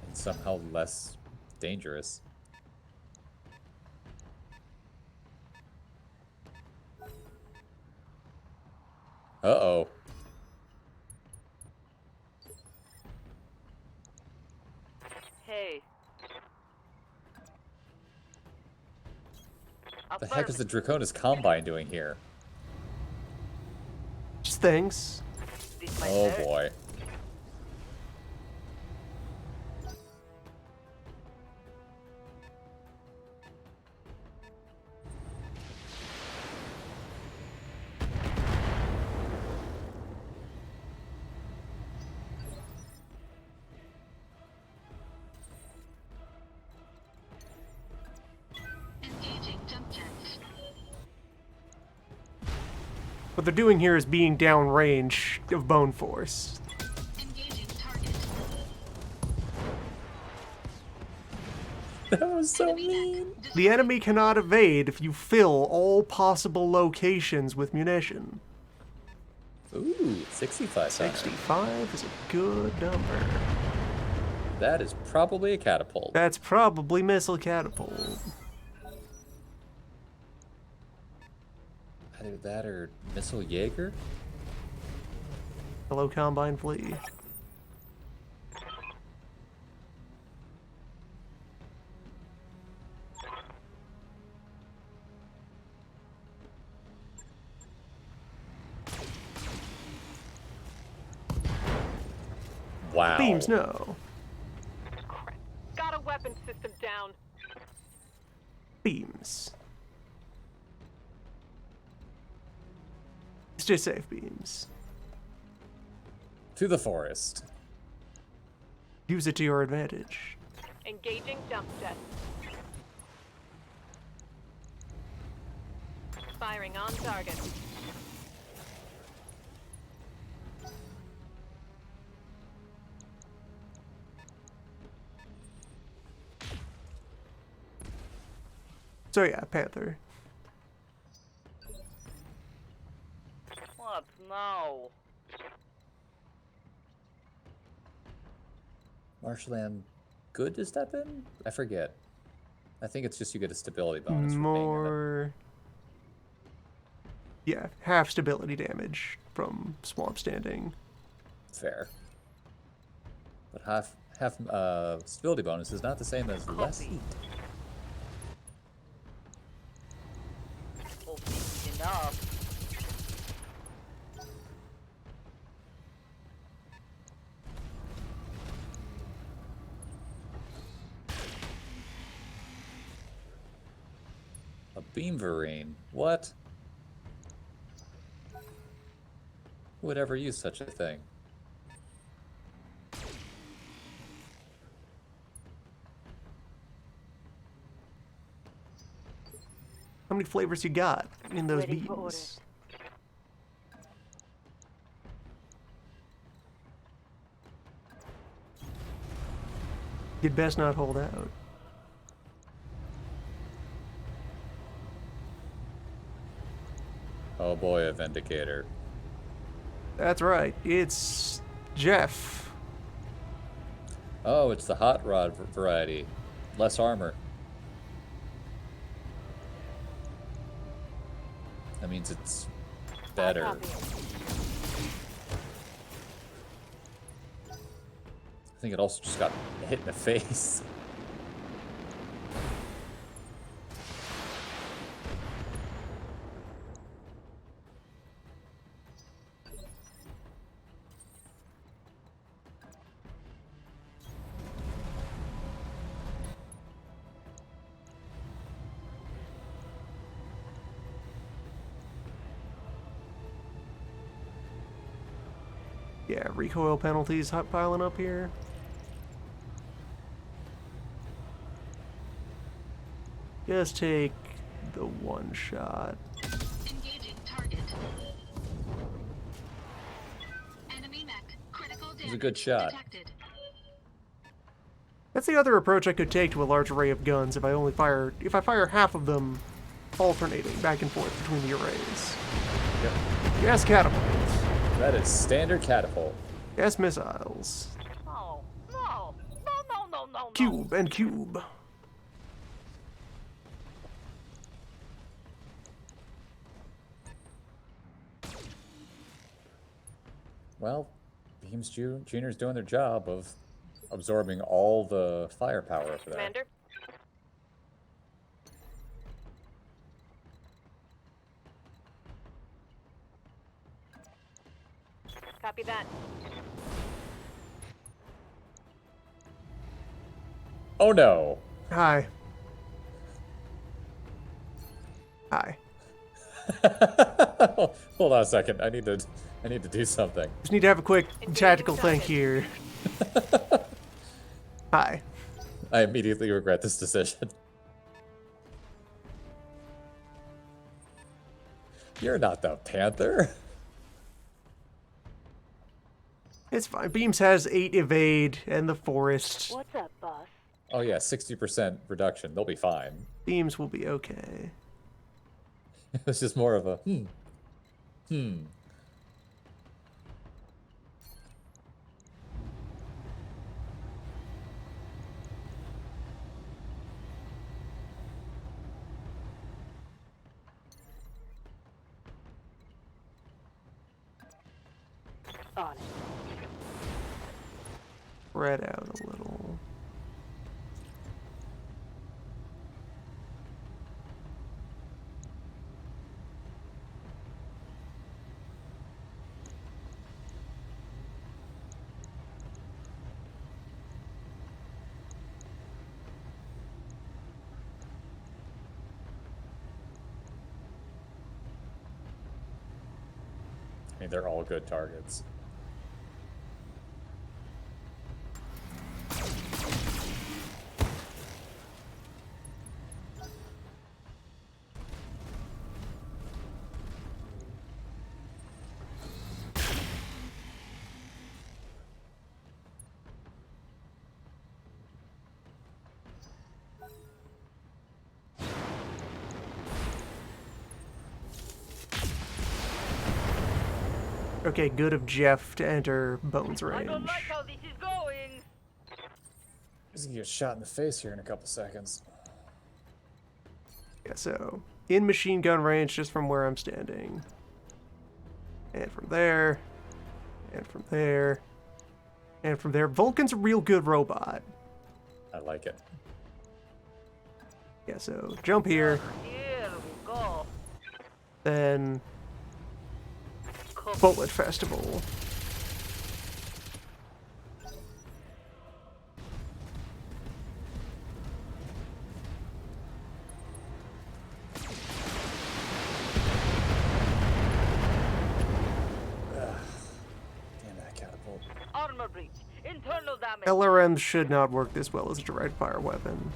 And somehow less dangerous. Uh-oh. Hey. What the heck is the Draconis Combine doing here? Just things. This might Oh hurt. boy. Engaging jump jets. What they're doing here is being downrange of Bone Force. Engaging target. That was so Enemy mean. deck. The enemy cannot evade if you fill all possible locations with munition. Ooh, 65. 65 is a good number. That is probably a catapult. That's probably missile catapult. Either that or missile Jaeger? Hello, Combine Flea. Wow. Beams, no. Crap. Got a weapon system down. Beams. Stay safe, beams. To the forest. Use it to your advantage. Engaging jump jet. Firing on target. So yeah, Panther. What now? Marshland, good to step in? I forget. I think it's just you get a stability bonus for being in it. More... Yeah, half stability damage from Swamp Standing. Fair. But half stability bonus is not the same as less heat. Hopefully enough. A beamverine. What? Who would ever use such a thing? How many flavors you got in those Waiting for beams? orders. You'd best not hold out. Oh boy, a Vindicator. That's right. It's Jeff. Oh, it's the hot rod variety. Less armor. That means it's better. I think it also just got hit in the face. Yeah, recoil penalties hot piling up here. Just take the one shot. Engaging target. Enemy mech. Critical damage It was a good shot. detected. That's the other approach I could take to a large array of guns if I fire half of them alternating back and forth between the arrays. Yep. Gas catapult. That is standard catapult. Gas missiles. No, no, no, no, no, no. Cube and cube. Well, Beams Junior's doing their job of absorbing all the firepower over there. Commander? Copy that. Oh no! Hi. Hi. Hold on a second. I need to do something. Just need to have a quick tactical think here. Hi. I immediately regret this decision. You're not the Panther. It's fine. Beams has 8 evade and the forest. What's up, boss? Oh yeah, 60% reduction. They'll be fine. Beams will be okay. It's just more of a On it. Spread out a little. I mean, they're all good targets. Okay, good of Jeff to enter Bones I range. don't like how this is going. He's gonna get shot in the face here in a couple seconds. Yeah, so in machine gun range just from where I'm standing. And from there. And from there. And from there. Vulcan's a real good robot. I like it. Yeah, so jump here. Here we go. Then Bullet Festival. Damn that catapult. Armor breach. Internal damage. LRMs should not work this well as a direct fire weapon.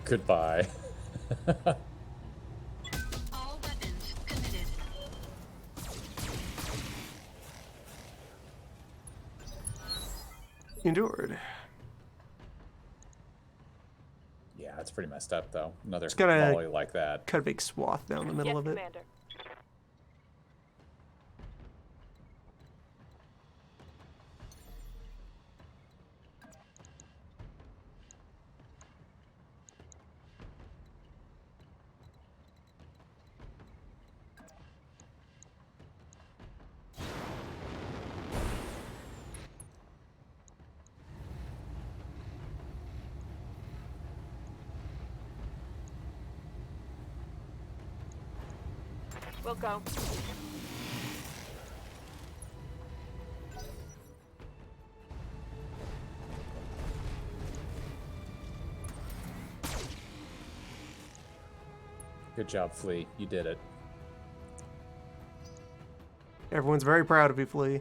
Goodbye. All weapons committed. Endured. Yeah, it's pretty messed up though. Another Just gotta volley like that. cut a big swath down the middle Yes, of it. Commander. We'll go. Good job, Flea. You did it. Everyone's very proud of you, Flea.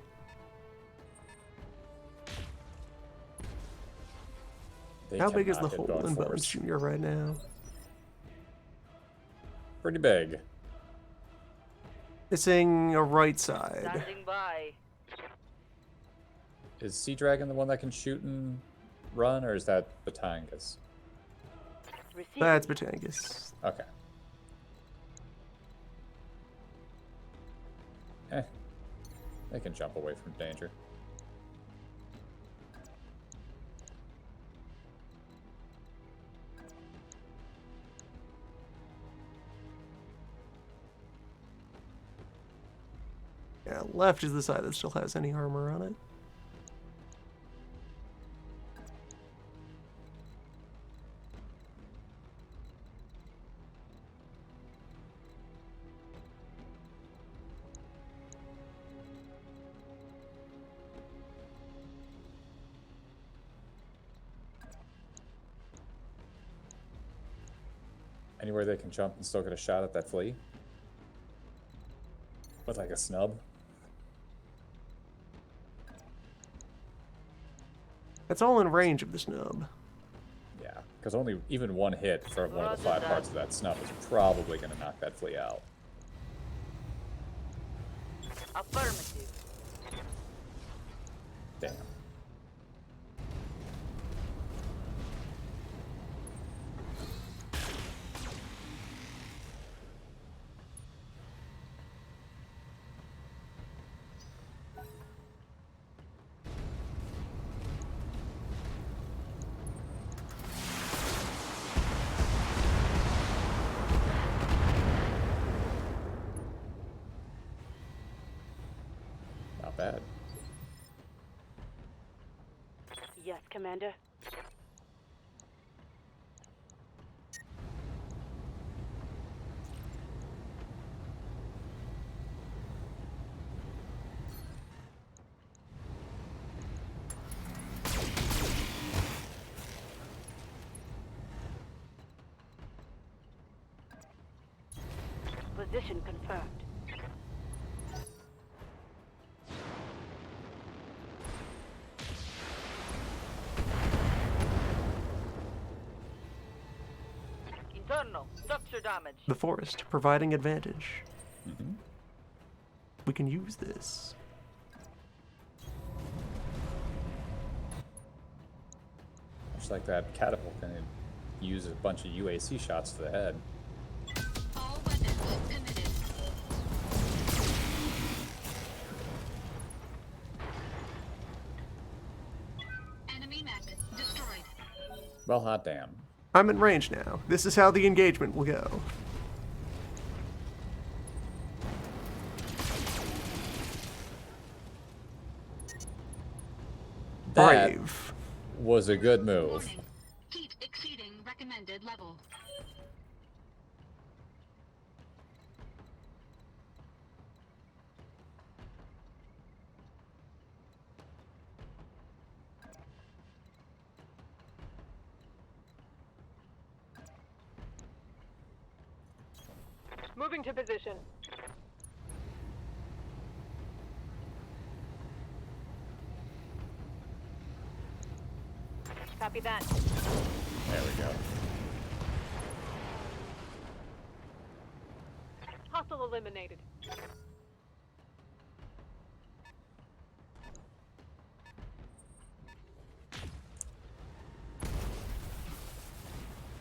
They How big is the cannot hit hole in Bone Bones Force. Jr. right now? Pretty big. Missing a right side. Standing by. Is Sea Dragon the one that can shoot and run, or is that Batangas? Receive. That's Batangas. Okay. They can jump away from danger. Yeah, left is the side that still has any armor on it. Anywhere they can jump and still get a shot at that flea? With like a snub? That's all in range of the snub. Yeah, because only even one hit for one of the 5 parts of that snub is probably going to knock that flea out. Affirmative. Damn. Not bad. Yes, Commander. Position confirmed. Internal structure damage. The forest, providing advantage. Mm-hmm. We can use this. Just like that catapult can use a bunch of UAC shots to the head. All weapons committed. Enemy mech destroyed. Well, hot damn. I'm in range now. This is how the engagement will go. That Brave. was a good move. Warning. Heat exceeding recommended level. Moving to position. Copy that. There we go. eliminated.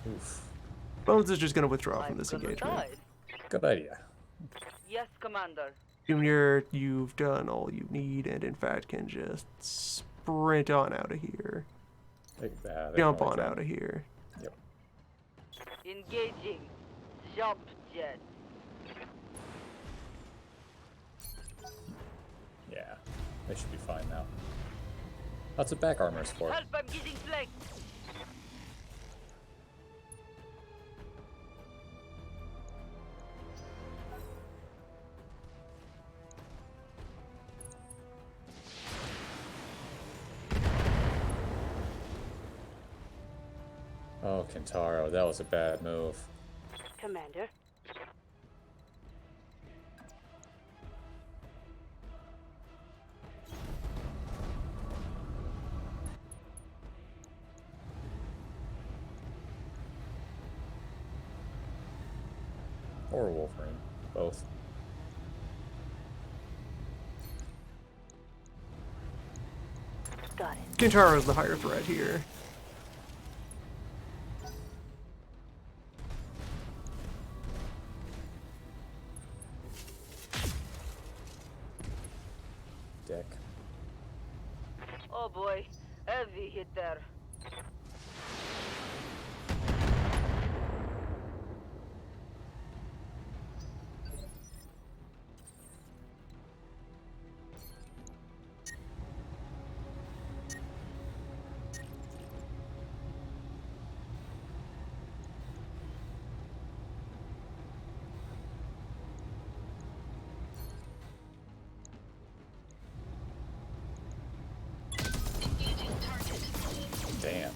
Oof. Bones is just gonna withdraw from this engagement. Good idea. Yes, Commander. Junior, you've done all you need, and in fact can just sprint on out of here. They Jump can on only out of here. Yep. Engaging. Jump jet. Yeah. They should be fine now. That's what back armor is for. Help, I'm getting flanked. Oh, Kentaro, that was a bad move. Commander. Or Wolverine. Both. Got it. Kintaro's the higher threat here. Dick. Oh boy. Heavy hit there. Engaging target. Damn.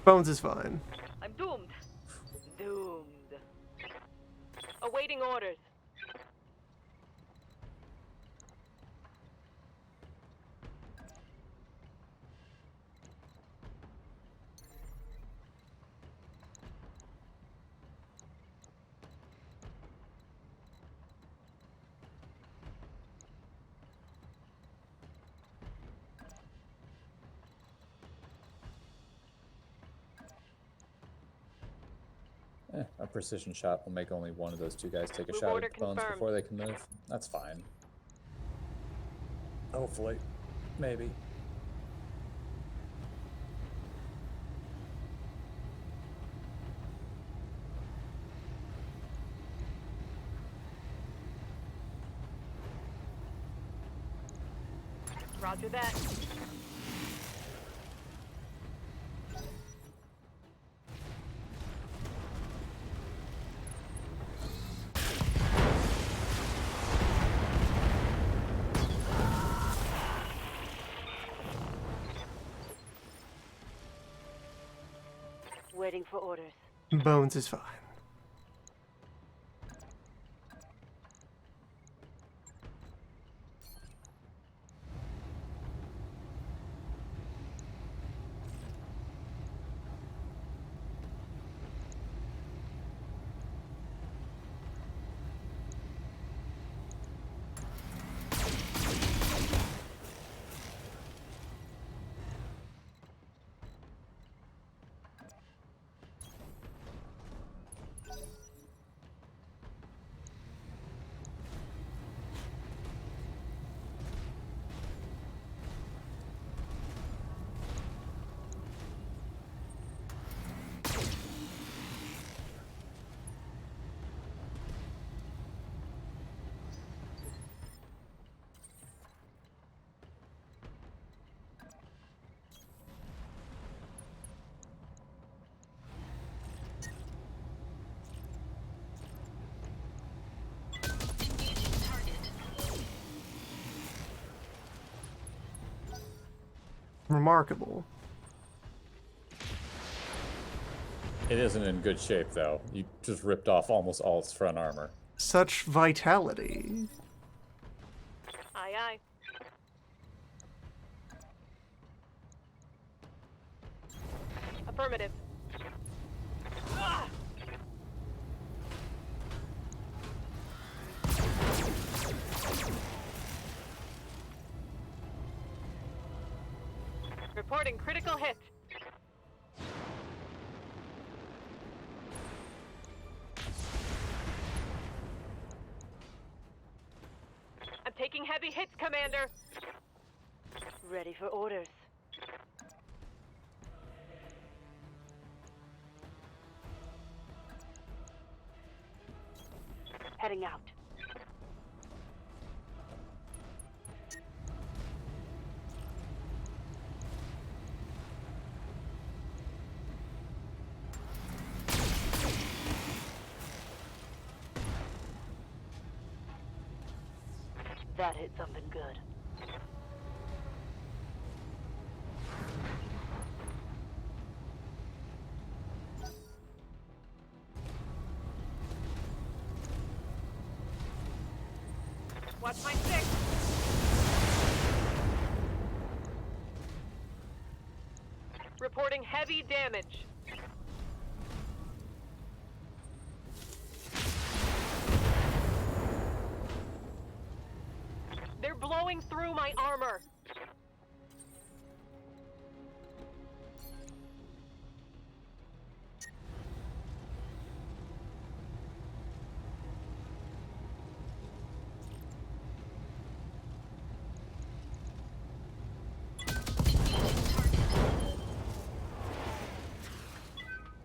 Bones is fine. I'm doomed. Doomed. Awaiting orders. A precision shot will make only one of those two guys take a Move shot order at the bones confirmed. before they can move. That's fine. Hopefully. Maybe. Roger that. Waiting for orders. Bones is fine. Engaging target. Remarkable. It isn't in good shape, though. You just ripped off almost all its front armor. Such vitality. Aye, aye. Affirmative. Ah! Reporting critical hit. I'm taking heavy hits, Commander. Ready for orders. Heading out. That hit something good. Watch my six. Reporting heavy damage. They're blowing through my armor.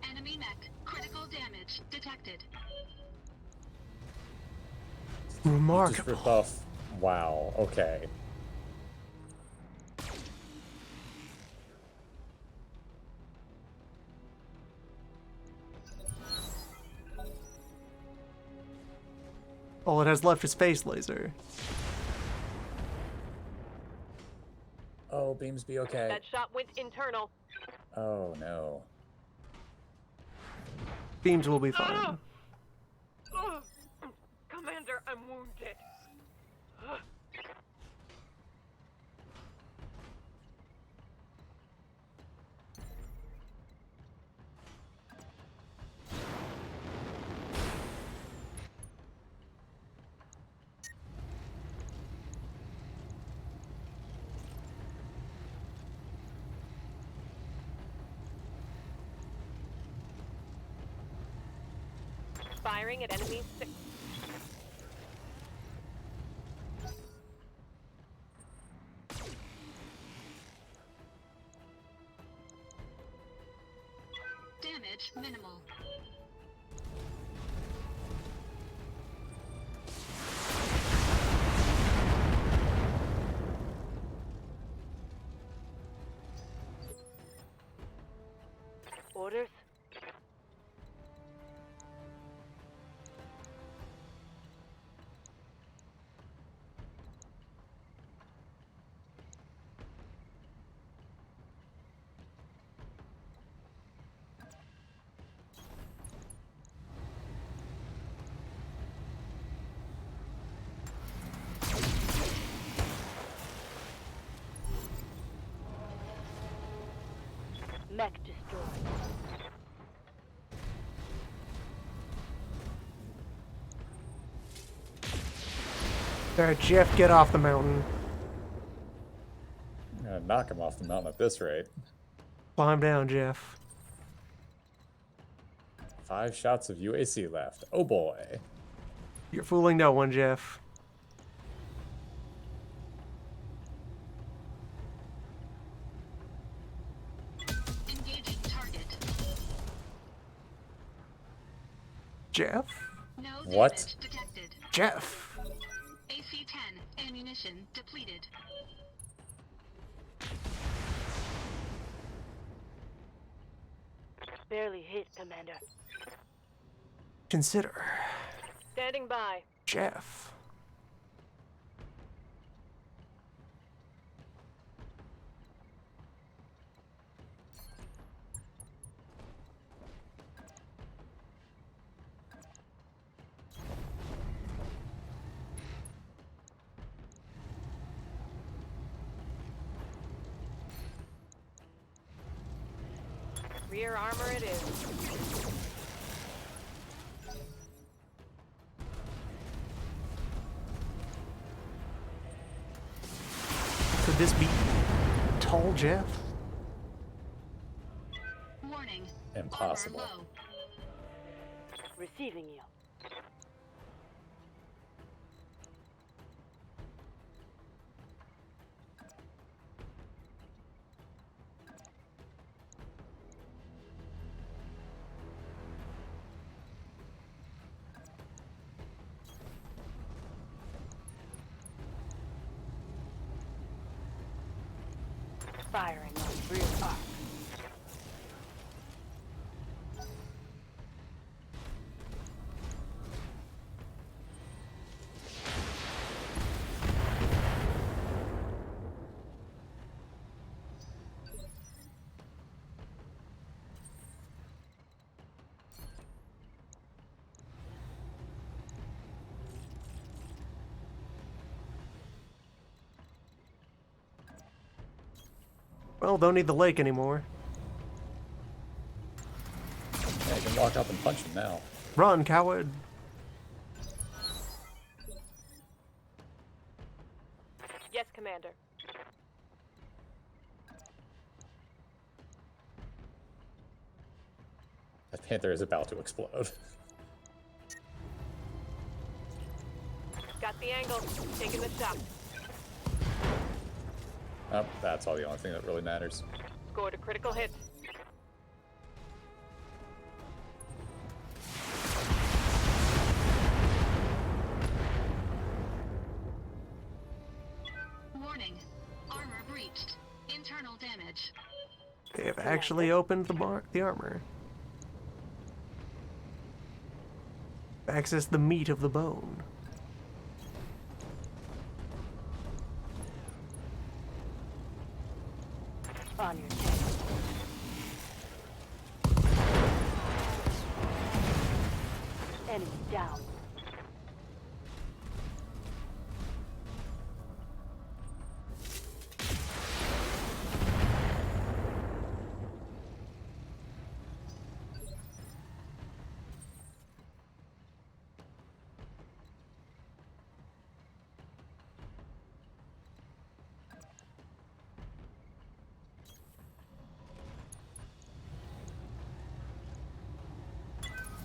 Enemy mech. Critical damage detected. Just Remarkable. ripped off. Wow. Okay. All it has left is phase laser. Oh, beams be okay. That shot went internal. Oh no. Beams will be fine. Ah! Ugh. Commander, I'm wounded. Ugh. Firing at enemy 6. Damage minimal. Orders? Mech destroyed. Alright, Jeff, get off the mountain. I'm gonna knock him off the mountain at this rate. Climb down, Jeff. 5 shots of UAC left. Oh boy. You're fooling no one, Jeff. Engaging target. Jeff? No What? damage detected. Jeff! AC-10. Ammunition depleted. Barely hit, Commander. Consider. Standing by. Jeff. Rear armor it is. Could this be Tall Jeff? Warning. Impossible. Armor low. Receiving you. Firing on rear arc. Well, don't need the lake anymore. Yeah, you can walk up and punch him now. Run, coward! Yes, Commander. That panther is about to explode. Got the angle. Taking the shot. Oh, that's all the only thing that really matters. Scored a critical hit. Warning. Armor breached. Internal damage. They have actually opened the armor. Access the meat of the bone. On your tail. Enemy down.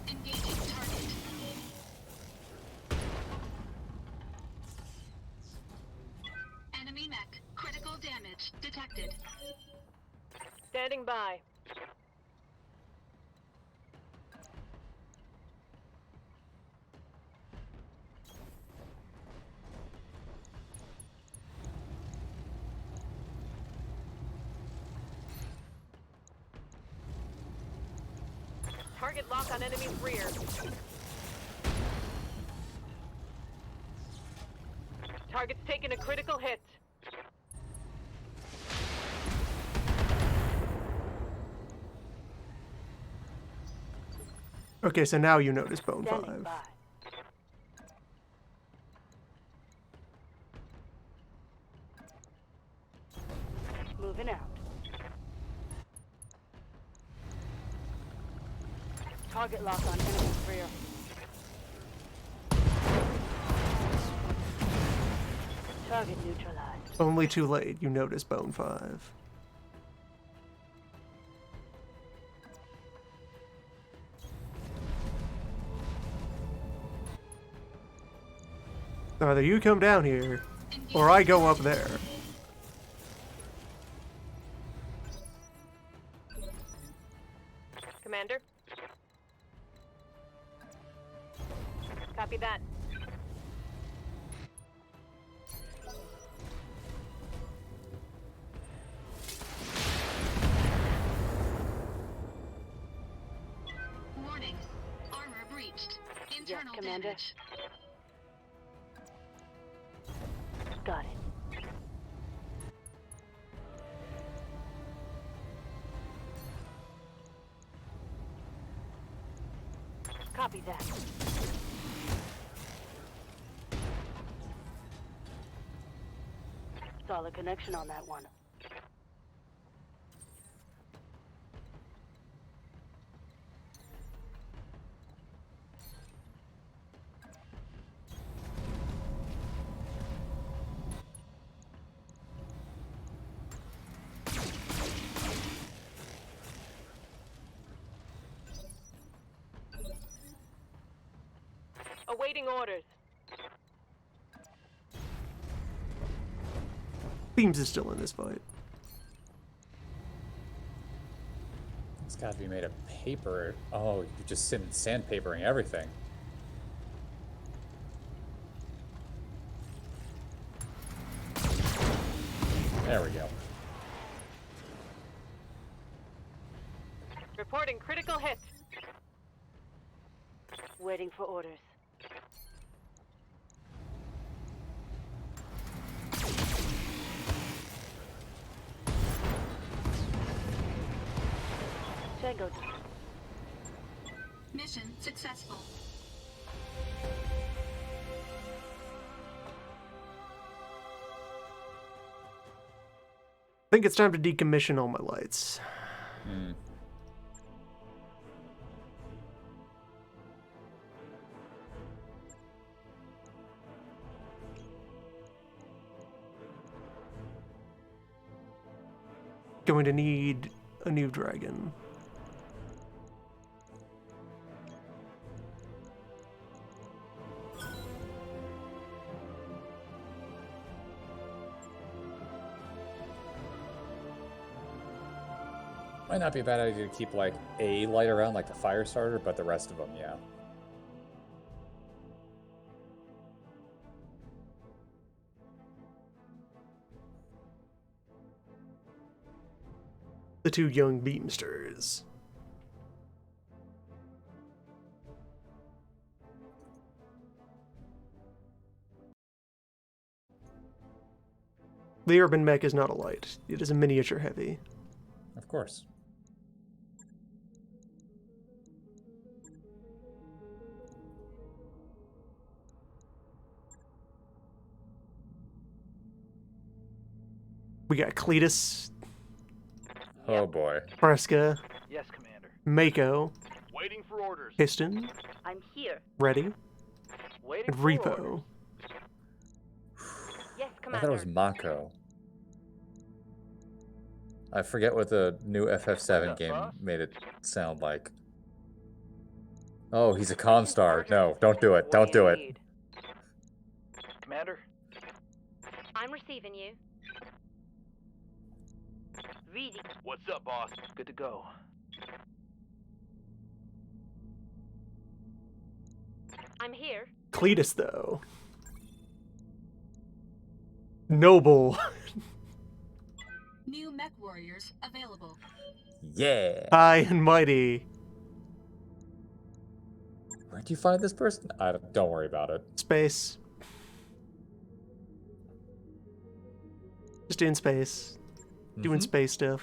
Engaging target. Enemy mech. Critical damage detected. Standing by. Target lock on enemy's rear. Target's taken a critical hit. Okay, so now you notice Bone Standing 5. by. Moving out. Target lock on enemy's rear. Target neutralized. Only too late, you notice Bone 5. Either you come down here, or I go up there. Commander? Copy that. Warning. Armor breached. Internal Commander. damage. Got it. Copy that. Solid connection on that one. Awaiting orders. Beams is still in this fight. It's got to be made of paper. Oh, you're just sandpapering everything. There we go. Reporting critical hit. Waiting for orders. Tango. Mission successful. I think it's time to decommission all my lights. Going to need a new dragon. Might not be a bad idea to keep like a light around, like the fire starter, but the rest of them, yeah. The two young beamsters. The urban mech is not a light. It is a miniature heavy. Of course. We got Cletus, Oh boy. Fresca, Yes, Commander. Mako, Waiting for orders. Piston, I'm here. Ready, Waiting and for orders. Repo. Yes, I Commander. thought it was Mako. I forget what the new FF7 What's up, game boss? made it sound like. Oh, he's a Comstar. No, don't do it. Don't do it. Commander. I'm receiving you. Reading. What's up, boss? Good to go. I'm here. Cletus, though. Noble. New mech warriors available. Yeah. High and mighty. Where'd you find this person? Don't worry about it. Space. Just in space. Doing space stuff.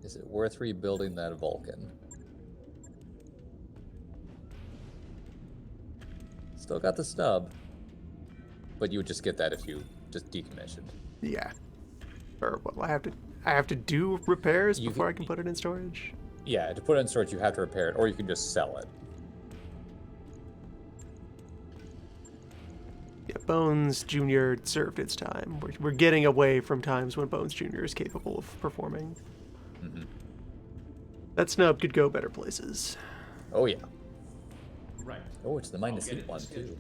Is it worth rebuilding that Vulcan? Still got the stub. But you would just get that if you just decommissioned. Yeah. Or well, I have to do repairs You before can- I can put it in storage. Yeah, to put it in storage you have to repair it, or you can just sell it. Yeah, Bones Jr. served its time. We're getting away from times when Bones Jr. is capable of performing. That snub could go better places. Oh yeah. Right. Oh, it's the minus I'll get heat it one scheduled. too.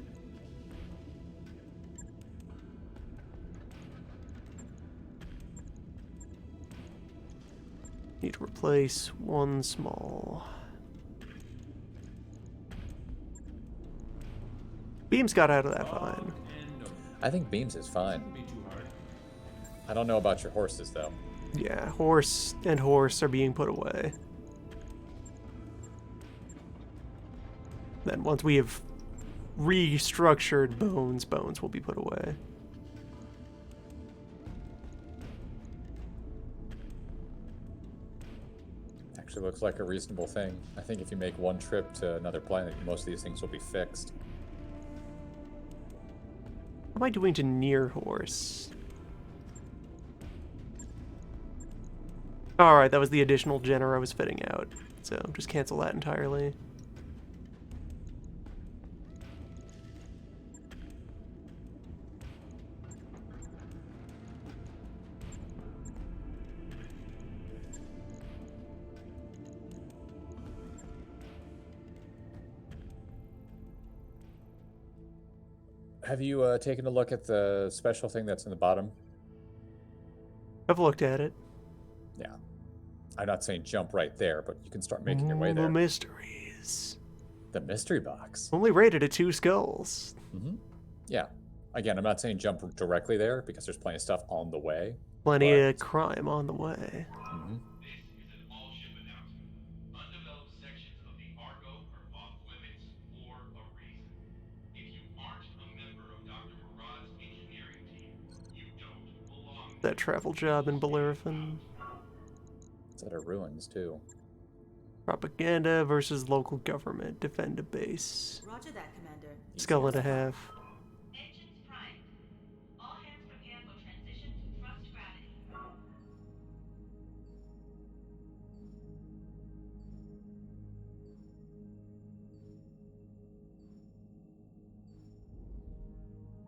Need to replace one small. Beams got out of that fine. And no. I think Beams is fine. Shouldn't be too hard. I don't know about your horses though. Yeah, horse and horse are being put away. Then once we have restructured Bones, Bones will be put away. Actually looks like a reasonable thing. I think if you make one trip to another planet, most of these things will be fixed. What am I doing to near horse? Alright, that was the additional Jenner I was fitting out. So just cancel that entirely. Have you taken a look at the special thing that's in the bottom? I've looked at it. Yeah. I'm not saying jump right there, but you can start making your way The there. mysteries. The mystery box. Only rated at 2 skulls. Mm-hmm. Yeah. Again, I'm not saying jump directly there because there's plenty of stuff on the way. Plenty but- of crime on the way. Mhm. This is an all-ship announcement. Undeveloped sections of the Argo are off limits for a reason. If you aren't a member of Dr. Murad's engineering team, you don't belong there. That travel job in Bellerophon. It's at our ruins, too. Propaganda versus local government. Defend a base. Roger that, Commander. Skull and a half. Engines primed. All hands prepare for transition to thrust gravity.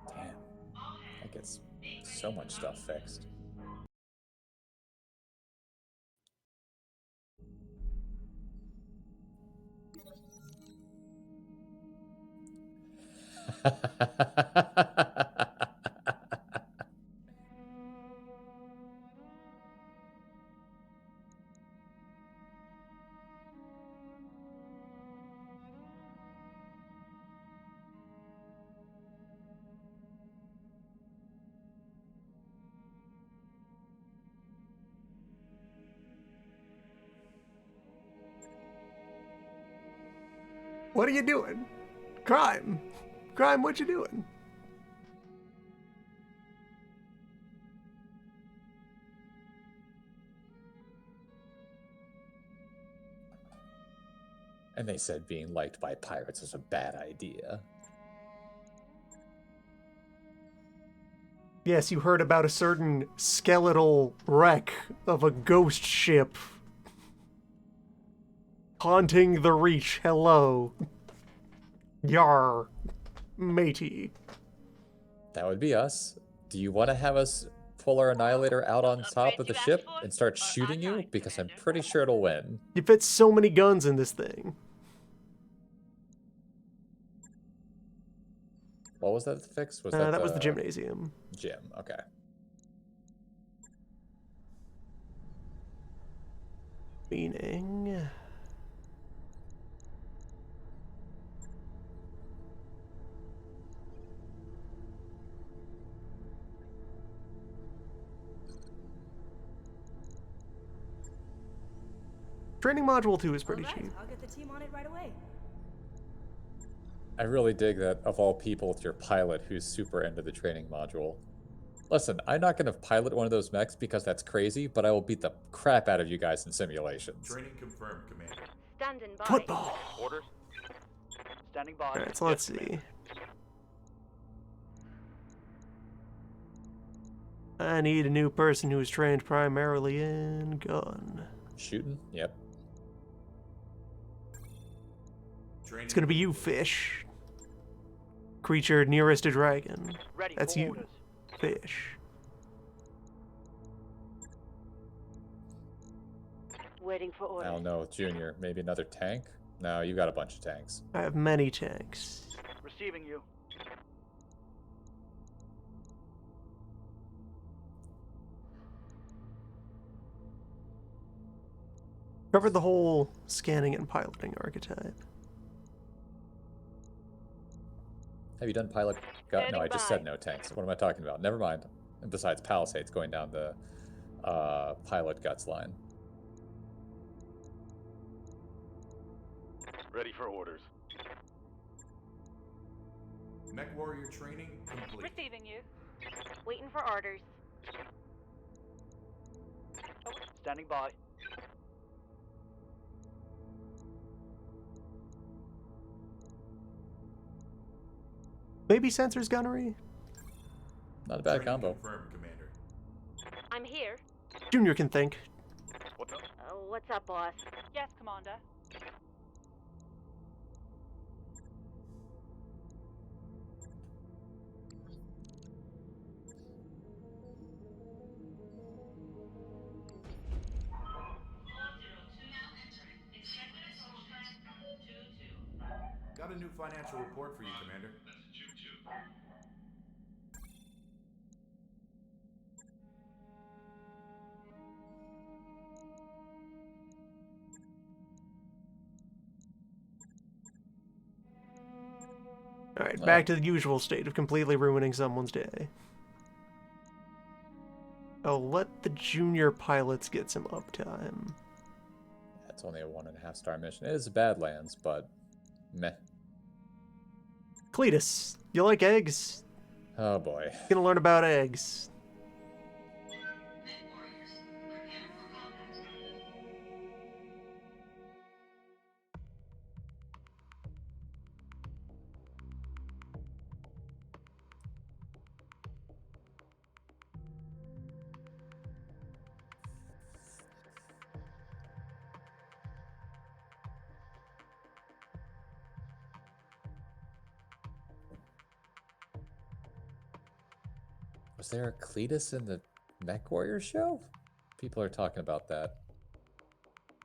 Damn. All hands. That gets so much stuff fixed. What are you doing? Crime. Crime, what you doing? And they said being liked by pirates is a bad idea. Yes, you heard about a certain skeletal wreck of a ghost ship haunting the Reach. Hello. Yar. Matey. That would be us. Do you want to have us pull our Annihilator out on top of the ship and start shooting you? Because I'm pretty sure it'll win. You fit so many guns in this thing. What was that fix? Was That was the gymnasium. Gym, okay. Meaning... Training Module 2 is pretty All right, cheap. I'll get the team on it right away. I really dig that, of all people, it's your pilot who's super into the training module. Listen, I'm not going to pilot one of those mechs because that's crazy, but I will beat the crap out of you guys in simulations. Training confirmed, Commander. Standing by. Football! Orders. Standing by. Alright, so let's see. I need a new person who is trained primarily in gun. Shooting? Yep. Training It's gonna be you, Fish. Creature nearest a dragon. Ready That's for you, orders. Fish. Waiting for I orders. don't know, Junior. Maybe another tank? No, you got a bunch of tanks. I have many tanks. Receiving you. Covered the whole scanning and piloting archetype. Have you done pilot gut? No, Standing I just by. said no tanks. What am I talking about? Never mind. And besides Palisades going down the pilot guts line. Ready for orders. Mech warrior training complete. Receiving you. Waiting for orders. Standing by. Maybe sensors gunnery? Not a bad Training combo. confirmed, Commander. I'm here. Junior can think. What's up? What's up, boss? Yes, Commander. Got a new financial report for you, Commander. That's a choo-choo. Alright, back to the usual state of completely ruining someone's day. Oh, let the junior pilots get some uptime. That's only a 1.5-star mission. It is Badlands, but meh. Cletus, you like eggs? Oh boy. Gonna learn about eggs. Was there a Cletus in the Mech Warrior show? People are talking about that.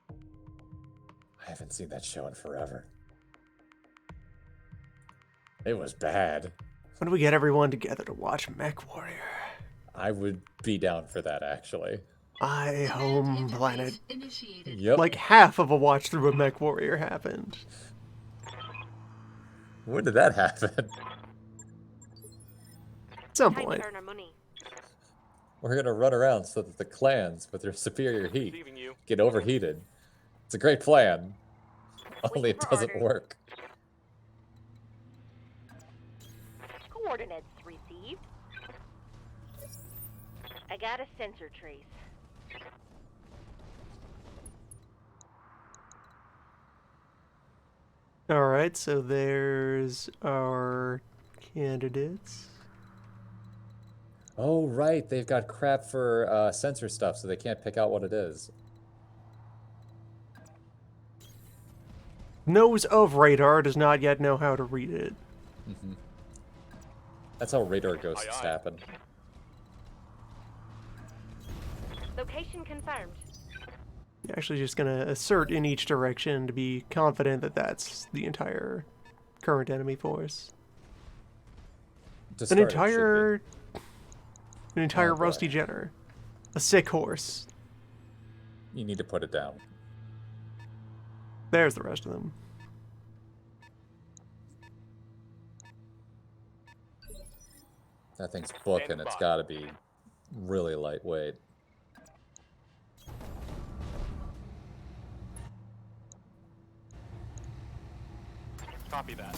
I haven't seen that show in forever. It was bad. When do we get everyone together to watch Mech Warrior? I would be down for that, actually. My home planet. Yep. Like half of a watch through of Mech Warrior happened. When did that happen? At some Time point. to earn our money. We're gonna run around so that the clans, with their superior heat, get overheated. It's a great plan. Only it for doesn't orders. work. Coordinates received. I got a sensor trace. Alright, so there's our candidates. Oh, right. They've got crap for sensor stuff, so they can't pick out what it is. Knows of radar, does not yet know how to read it. Mm-hmm. That's how radar ghosts happen. Location confirmed. You're actually just gonna assert in each direction to be confident that that's the entire current enemy force. Discard it, should An entire Oh, boy. Rusty Jenner. A sick horse. be. You need to put it down. There's the rest of them. That thing's booking. It's got to be really lightweight. Copy that.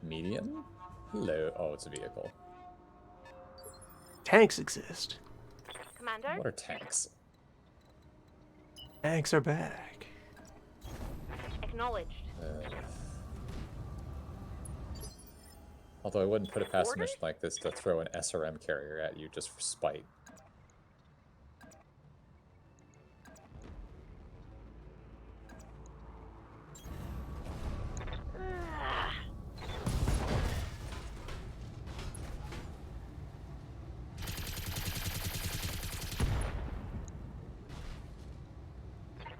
Medium? Hello. Oh, it's a vehicle. Tanks exist. Commander? What are tanks? Tanks are back. Acknowledged. Although I wouldn't put it past a Orders? mission like this to throw an SRM carrier at you just for spite.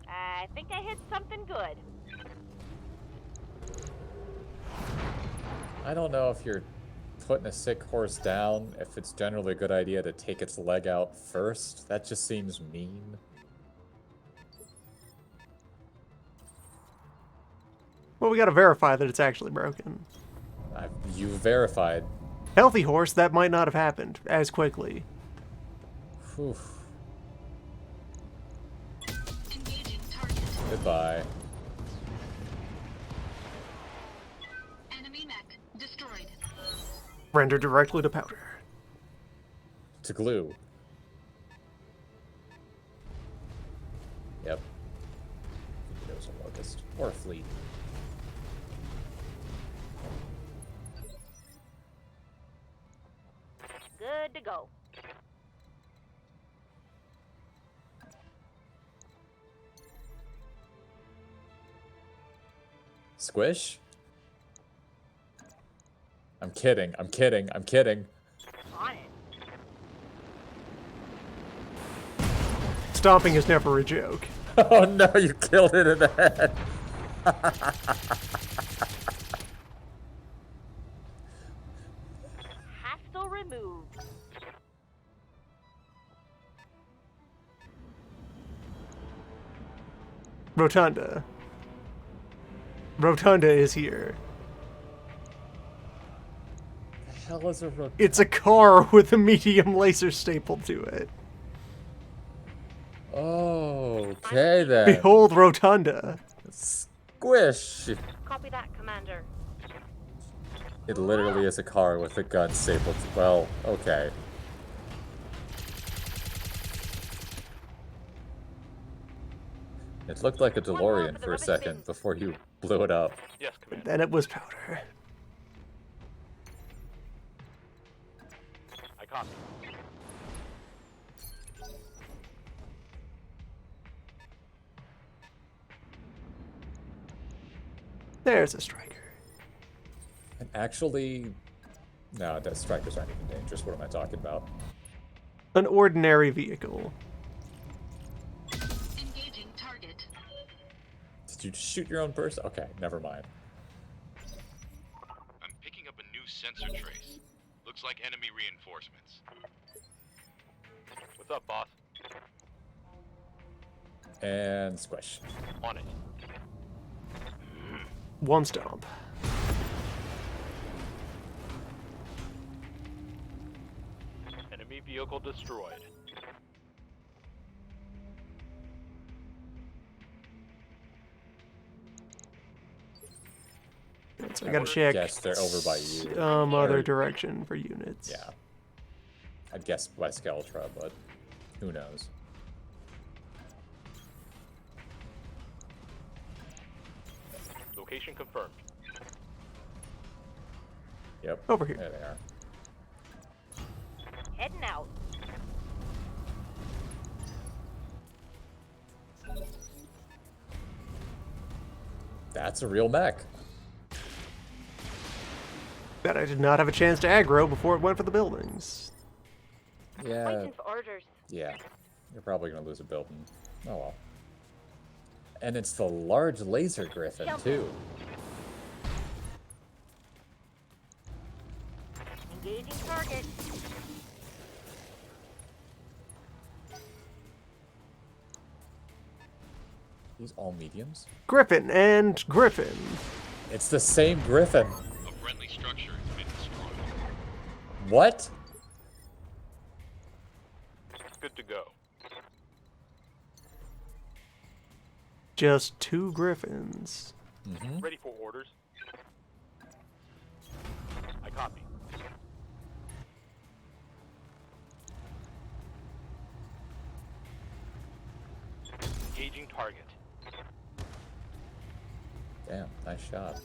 I think I hit something good. I don't know if you're putting a sick horse down, if it's generally a good idea to take its leg out first. That just seems mean. Well, we gotta verify that it's actually broken. You verified. Healthy horse, that might not have happened as quickly. Whew. Engaging target. Goodbye. Enemy mech destroyed. Render directly to powder. To glue. Yep. It was a locust. Or a fleet. Good to go. Squish? I'm kidding. I'm kidding. I'm kidding. On it. Stomping is never a joke. Oh no, you killed it in the head. Hostile removed. Rotunda. Rotunda is here. The hell is a rotunda? It's a car with a medium laser stapled to it. Okay then. Behold Rotunda. Squish! Copy that, Commander. It literally is a car with a gun stapled to... Well, okay. It looked like a DeLorean for a second before you blew it up. Yes, Commander. Then it was powder. I copy. There's a striker. And actually... No, the strikers aren't even dangerous. What am I talking about? An ordinary vehicle. Engaging target. Did you just shoot your own person? Okay, never mind. I'm picking up a new sensor trace. Looks like enemy reinforcements. What's up, boss? And squish. On it. One stomp. Enemy vehicle destroyed. So I gotta check Guess they're over by you. some other direction for units. Yeah. I'd guess by Skeletra, but who knows? Location confirmed. Yep. Over here. There they are. Heading out. That's a real mech. That I did not have a chance to aggro before it went for the buildings. Yeah. Waiting for orders. Yeah. You're probably gonna lose a building. Oh well. And it's the large laser griffin too. Engaging target. These all mediums? Griffin and Griffin. It's the same griffin. A friendly structure has been destroyed. What? Good to go. Just two Griffins. Mm-hmm. Ready for orders. I copy. Engaging target. Damn, nice shot.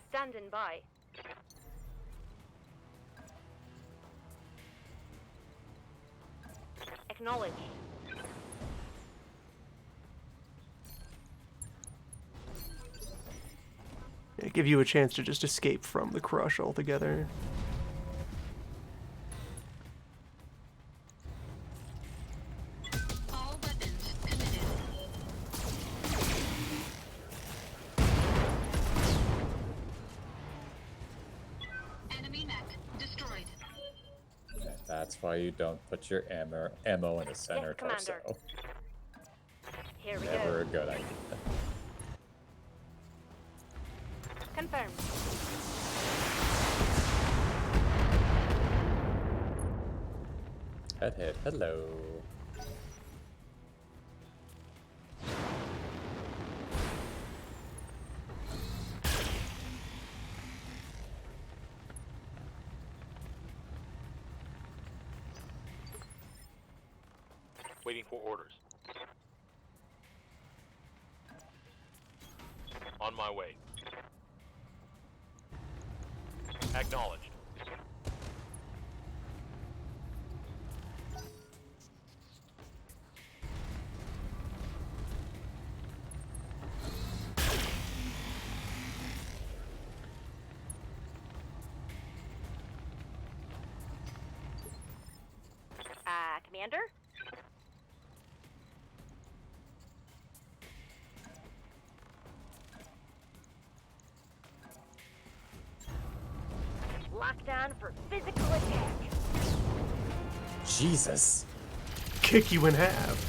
Standing by. Acknowledged. Yeah, give you a chance to just escape from the crush altogether. All weapons committed. Enemy mech destroyed. That's why you don't put your ammo in the center Commander. torso. Here we Never a go. good idea. Confirmed. Head, hello. Waiting for orders. On my way. Acknowledged. Commander? stand for physical attack. Jesus. Kick you in half.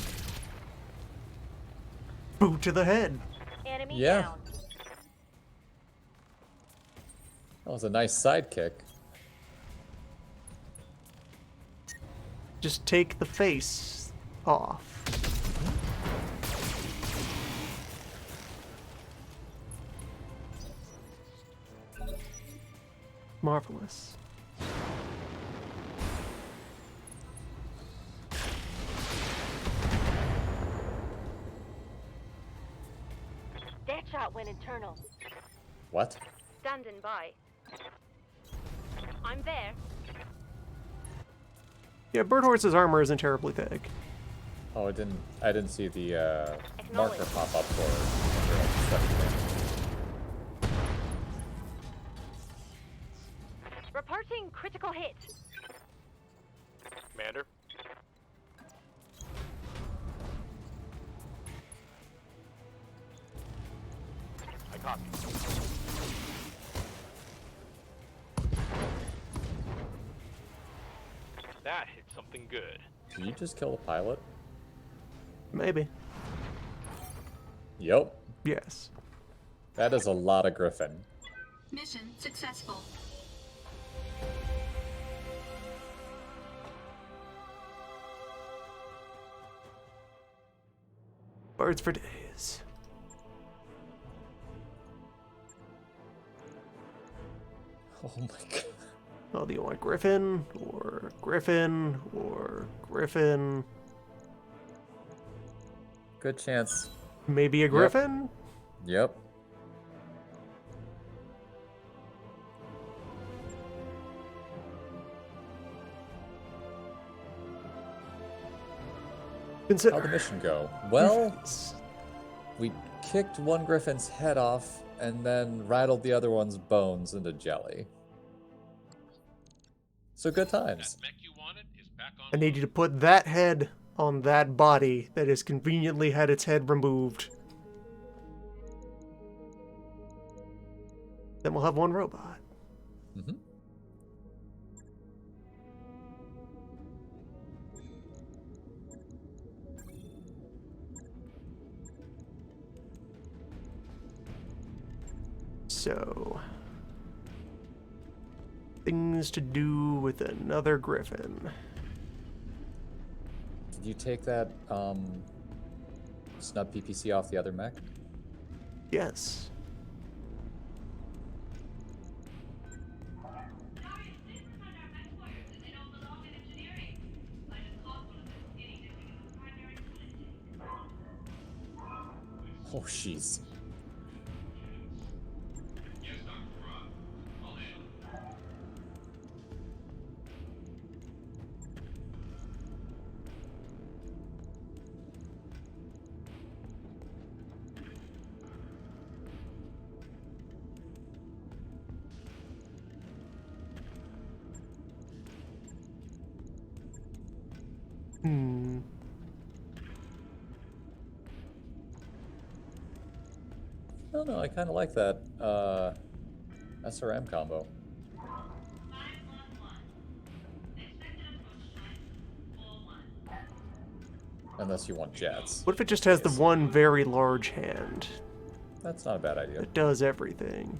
Boot to the head. Enemy Yeah. down. That was a nice sidekick. Just take the face off. Marvelous. That shot went internal. What? Standing by. I'm there. Yeah, Bird Horse's armor isn't terribly thick. Oh, I didn't see the marker Acknowledge. pop up for special damage. Reporting critical hit. Commander? I copy. That hit something good. Did you just kill the pilot? Maybe. Yep. Yes. That is a lot of Griffin. Mission successful. Birds for days. Oh my god. Oh, do you want Griffin? Or Griffin? Or Griffin? Good chance. Maybe a Griffin? Yep. Consider. How'd the mission go? Well, Griffins. we kicked one Griffin's head off and then rattled the other one's bones into jelly. So good times. That mech you wanted is back on. I need you to put that head on that body that has conveniently had its head removed. Then we'll have one robot. Mm-hmm. So, things to do with another Griffin. Did you take that snub PPC off the other mech? Yes. Sorry, please remind our mech warriors that they don't belong in engineering. I just caught one of those idiots who use primary footage. Oh, jeez. Yes, Dr. Frost. I'll handle it. Hmm. Oh no, I kind of like that SRM combo. 511. Expected approach time 41. Unless you want jets. What if it just has the one very large hand That's not a bad idea. that does everything?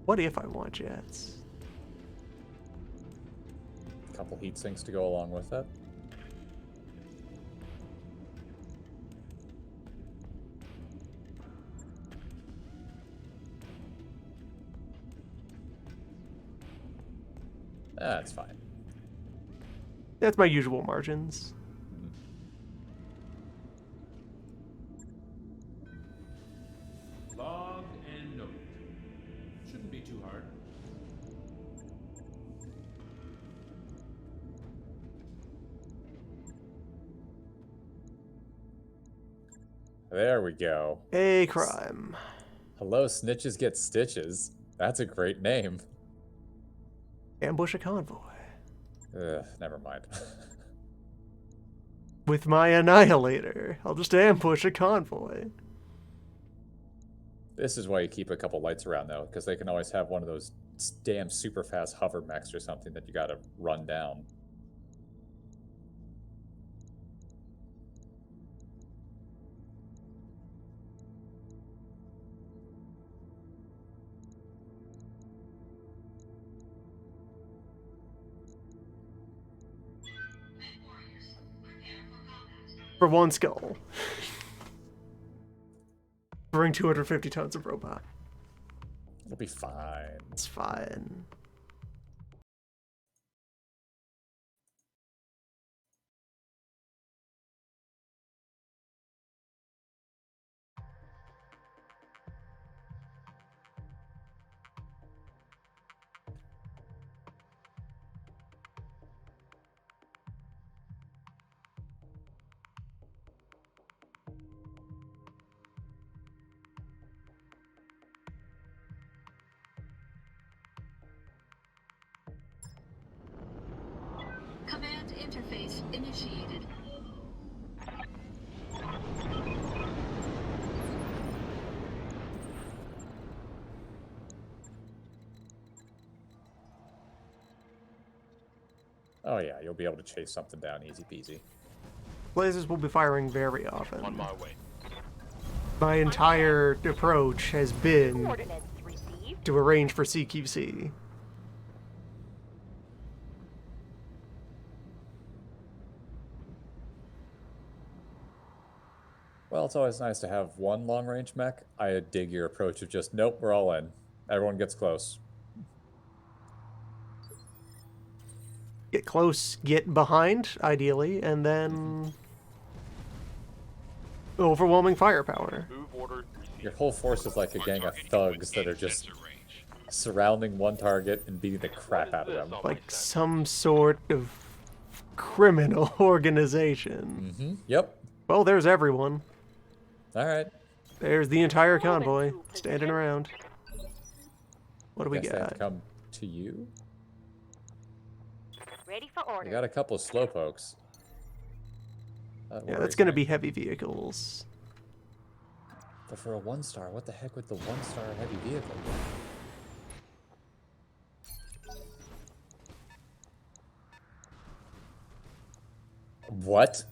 What if I want jets? A couple heat sinks to go along with that. That's fine. That's my usual margins. Log and note. Shouldn't be too hard. There we go. A crime. Hello, snitches get stitches. That's a great name. Ambush a convoy. Ugh, never mind. With my Annihilator. I'll just ambush a convoy. This is why you keep a couple lights around, though, because they can always have one of those damn super fast hover mechs or something that you gotta run down. For one skull. Bring 250 tons of robot. It'll be fine. It's fine. Command interface initiated. Oh yeah, you'll be able to chase something down easy peasy. Lasers will be firing very often. On my way. My entire approach has been Coordinates received. to arrange for CQC. Well, it's always nice to have one long-range mech. I dig your approach of just, nope, we're all in. Everyone gets close. Get close, get behind, ideally, and then overwhelming firepower. Move order received. Your whole force is like a gang of thugs that are just surrounding one target and beating the crap out of them. Like some sort of criminal organization. Mm-hmm. Yep. Well, there's everyone. All right. There's the entire convoy standing around. What do we Guess they have to got? come to you. Ready for We order. got a couple of slowpokes. Yeah, that's gonna be heavy vehicles. But for a 1-star, what the heck with the 1-star heavy vehicle? What?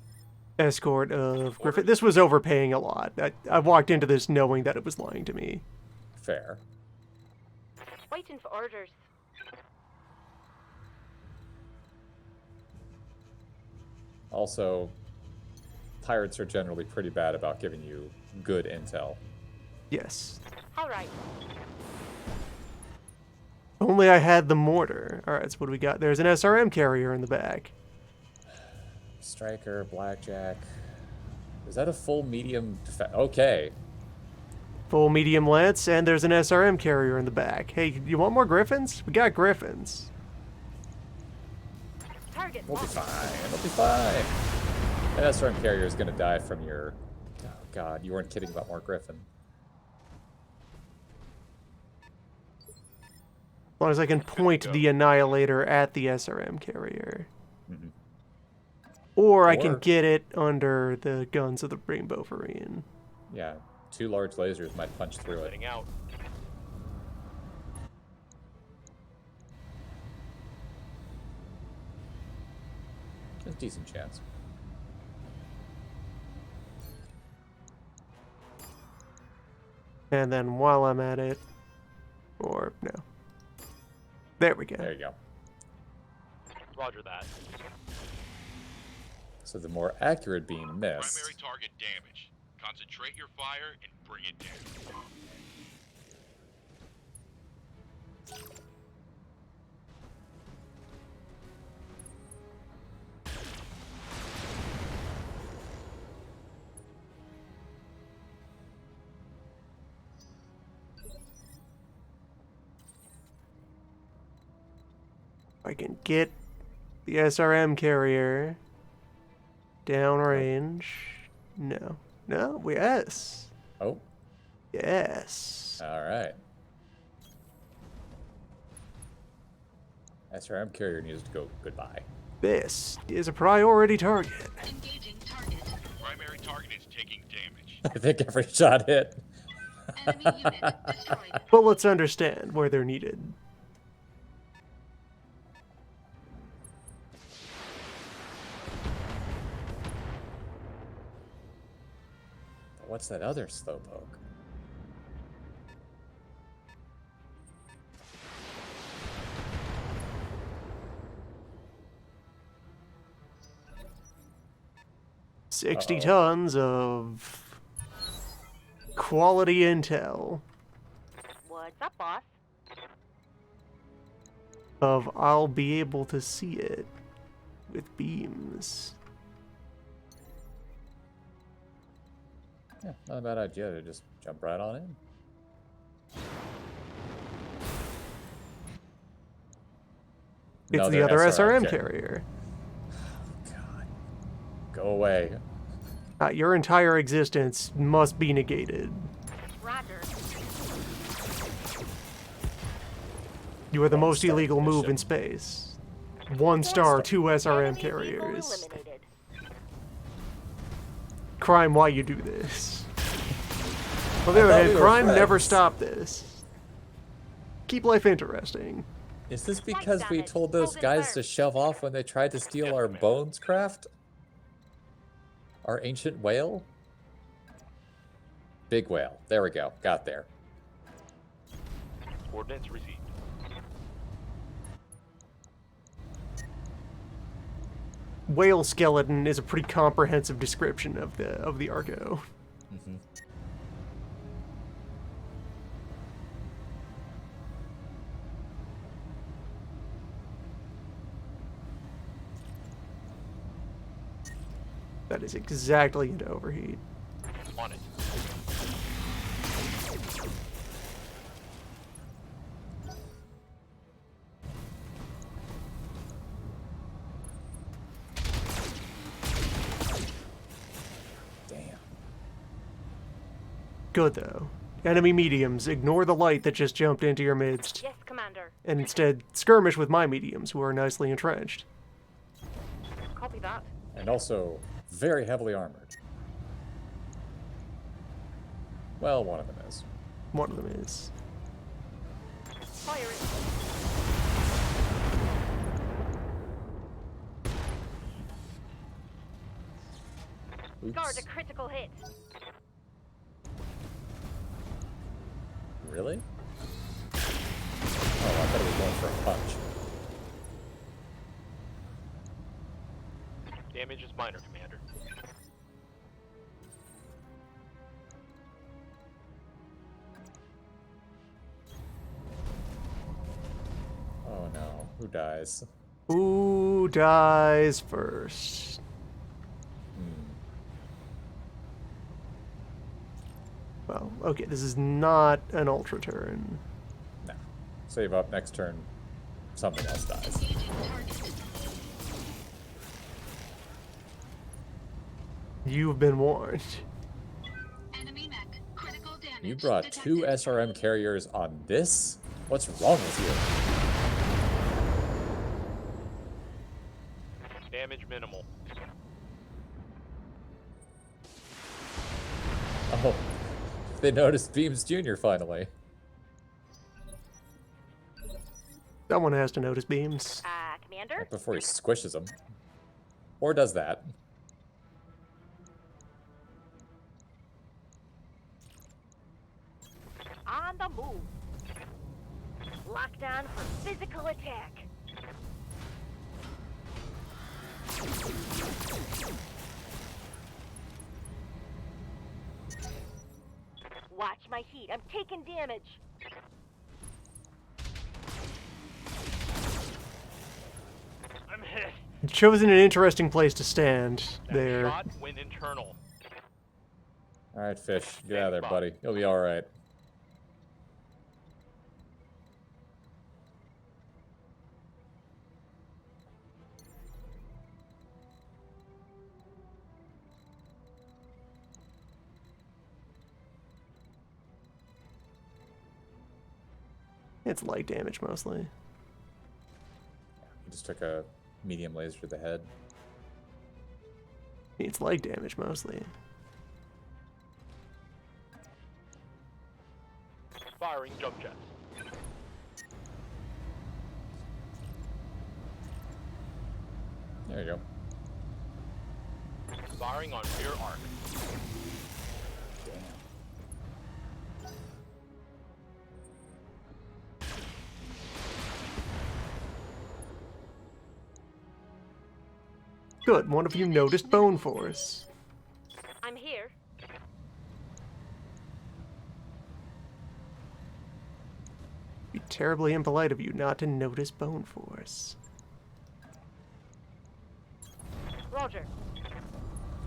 Escort of Griffith. This was overpaying a lot. I walked into this knowing that it was lying to me. Fair. Waiting for orders. Also, pirates are generally pretty bad about giving you good intel. Yes. All right. Only I had the mortar. Alright, so what do we got? There's an SRM carrier in the back. Striker, Blackjack. Is that a full medium Okay. Full medium lance, and there's an SRM carrier in the back. Hey, you want more griffins? We got griffins. Target. We'll be fine. We'll be fine. That SRM carrier is going to die from your... Oh, God. You weren't kidding about more Griffin. As long as I can point the Annihilator at the SRM carrier. Mm-hmm. Or I can get it under the guns of the Rainbow Marine. Yeah. 2 large lasers might punch through it. Heading out. A decent chance. And then while I'm at it... Or, no. There we go. There you go. Roger that. So the more accurate beam missed. Primary target damaged. Concentrate your fire and bring it down. I can get the SRM carrier downrange. No. No, yes. Oh. Yes. Alright. SRM carrier needs to go goodbye. This is a priority target. Engaging target is taking damage. I think every shot hit. Enemy unit destroyed. But let's understand where they're needed. What's that other slowpoke? $60 Uh-oh. tons of quality intel What's up, boss? of I'll be able to see it with beams. Yeah, not a bad idea to just jump right on in. It's the Another other SRM carrier. carrier. God. Go away. Your entire existence must be negated. Roger. You are the Wrong most start illegal move mission. in space. 1 star, 2 SRM Enemy vehicle carriers. eliminated. Crime, why you do this? On the other thought hand, we were crime never friends. stopped this. Keep life interesting. Is this because we damage. told those Hold it guys firm. to shove off when they tried to steal our bones craft? Our ancient whale? Big whale. There we go. Got there. Coordinates received. Whale skeleton is a pretty comprehensive description of the Argo. Mm-hmm. That is exactly into overheat. On it. Damn. Good though. Enemy mediums, ignore the light that just jumped into your midst, Yes, Commander. and instead skirmish with my mediums, who are nicely entrenched. Copy that. And also, very heavily armored. Well, one of them is. One of them is. Fire it. Guard a Oops. critical hit. Really? Oh, I thought it was going for a punch. Damage is minor, Commander. Oh no. Who dies? Who dies first? Well, okay, this is not an ultra turn. No. Save up. Next turn, something else dies. Engaging target. You've been warned. Enemy mech. Critical damage. You brought detected. 2 SRM carriers on this? What's wrong with you? Damage minimal. Oh, they noticed Beams Jr. finally. Someone has to notice beams. Commander? Right before he squishes them. Or does that. On the move. Lockdown for physical attack. Watch my heat. I'm taking damage. I'm hit. Chosen an interesting place to stand That there. shot went internal. Alright, Fish. Get out of there, buddy. You'll be alright. It's light damage mostly. He just took a medium laser to the head. It's light damage mostly. Deploying jump jets. There you go. Firing on rear arc. Damn. Good, one of you noticed Bone Force. I'm here. Be terribly impolite of you not to notice Bone Force. Roger.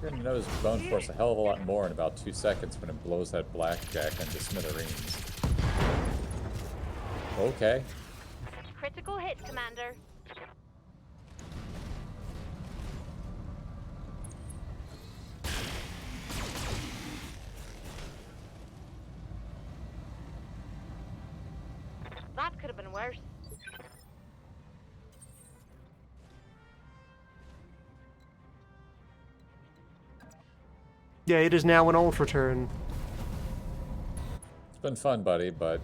You're gonna notice Bone Force a hell of a lot more in about 2 seconds when it blows that blackjack into smithereens. Okay. Critical hit, Commander. That could have been worse. Yeah, it is now an Ultra turn. It's been fun, buddy, but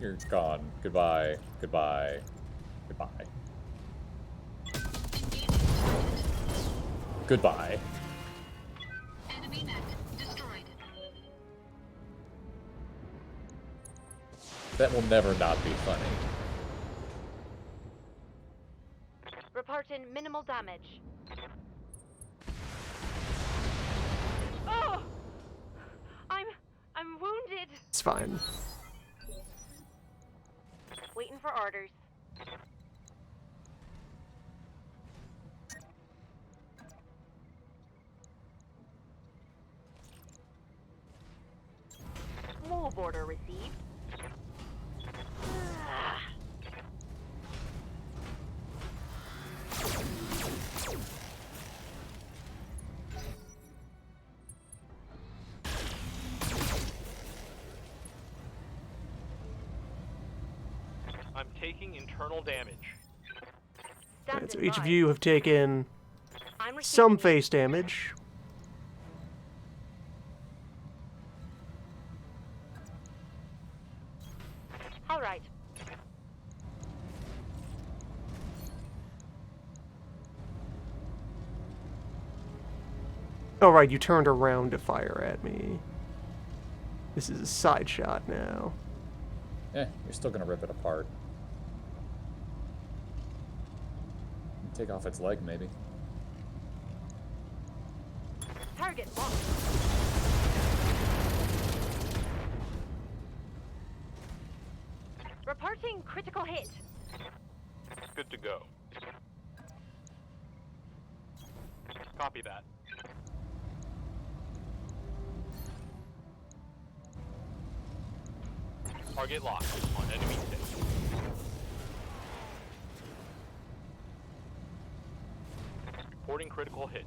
you're gone. Goodbye. Goodbye. Goodbye. Goodbye. Enemy mech destroyed. That will never not be funny. Reporting minimal damage. Oh! I'm wounded. It's fine. Waiting for orders. Move order received. I'm taking internal damage. Alright, so Standing each of by. you have taken I'm some receiving face damage. All right. Oh right, you turned around to fire at me. This is a side shot now. You're still gonna rip it apart. Take off its leg, maybe. Target locked. Reporting critical hit. Good to go. Copy that. Target locked on enemy state. Reporting critical hit.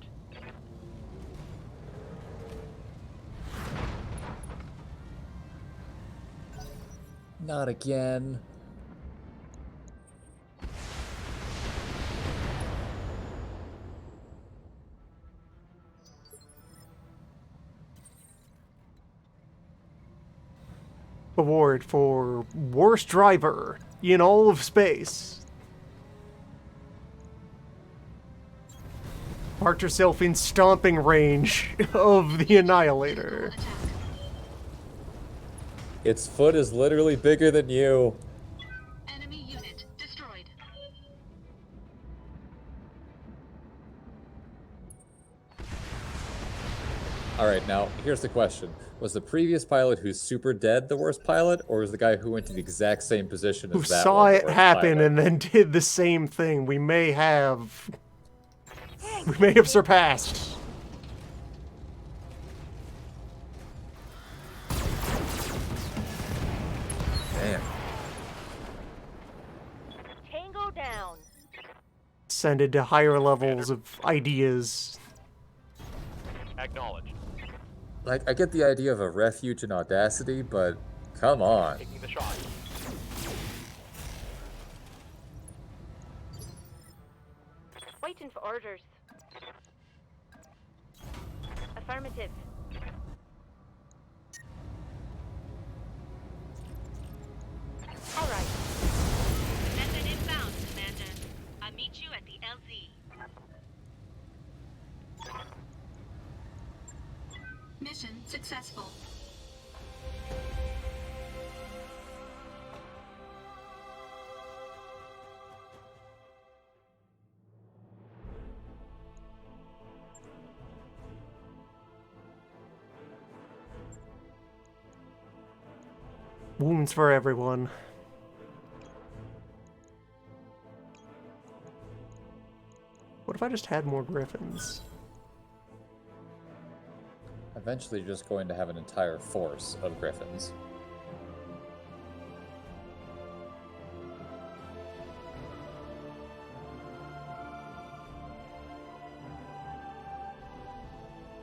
Not again. Award for worst driver in all of space. Marked yourself in stomping range of the Annihilator. Attack. Its foot is literally bigger than you. Enemy unit destroyed. Alright, now, here's the question. Was the previous pilot who's super dead the worst pilot, or was the guy who went to the exact same position as Who that saw one the it worst happen pilot? and then did the same thing. We may have surpassed. Damn. Tango down. Ascended to higher levels of ideas. Acknowledged. Like, I get the idea of a refuge in Audacity, but come on. Taking the shot. Waiting for orders. successful. Wounds for everyone. What if I just had more griffins? Eventually, you're just going to have an entire force of griffins.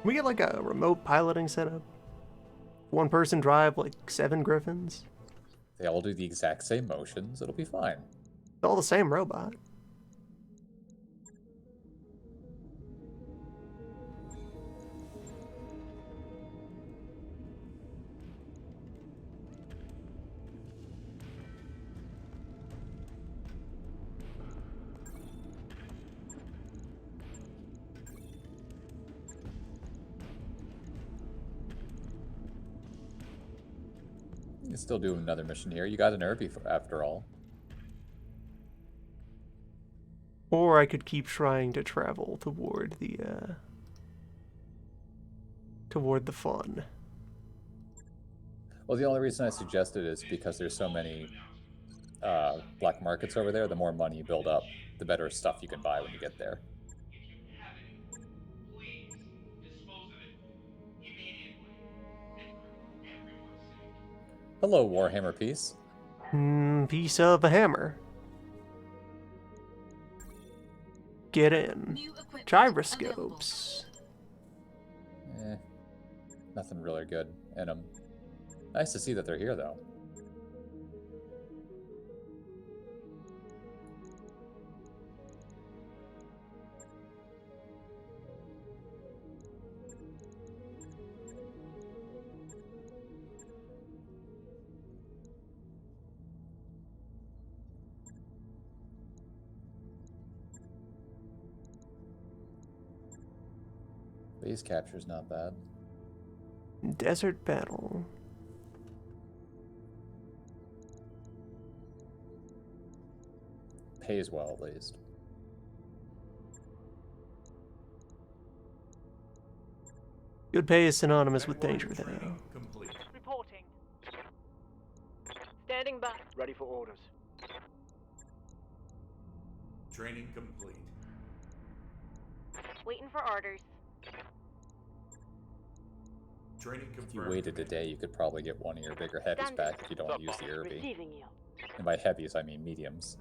Can we get like a remote piloting setup? One person drive like 7 griffins? They all do the exact same motions. It'll be fine. It's all the same robot. You can still do another mission here. You got an Irby after all. Or I could keep trying to travel toward the fun. Well, the only reason I suggested is because there's so many black markets over there. The more money you build up, the better stuff you can buy when you get there. If you have any, please dispose of it immediately and for everyone's sake. Hello, Warhammer piece. Piece of a hammer. Get in. New equipment Gyroscopes. Nothing really good in them. Nice to see that they're here, though. Base capture's not bad. Desert battle. Pays well, at least. Good pay is synonymous with danger, though. Complete. Reporting. Standing by. Ready for orders. Training complete. Waiting for orders. Training If you confirmed. waited a day, you could probably get one of your bigger heavies back if you don't want to use the Irby. Receiving you. And by heavies, I mean mediums.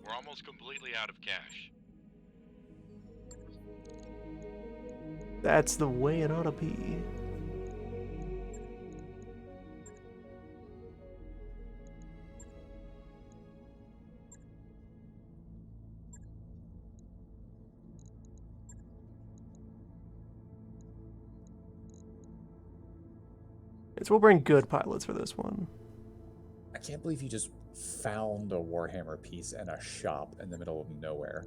We're almost completely out of cash. That's the way it ought to be. So we'll bring good pilots for this one. I can't believe you just found a Warhammer piece in a shop in the middle of nowhere.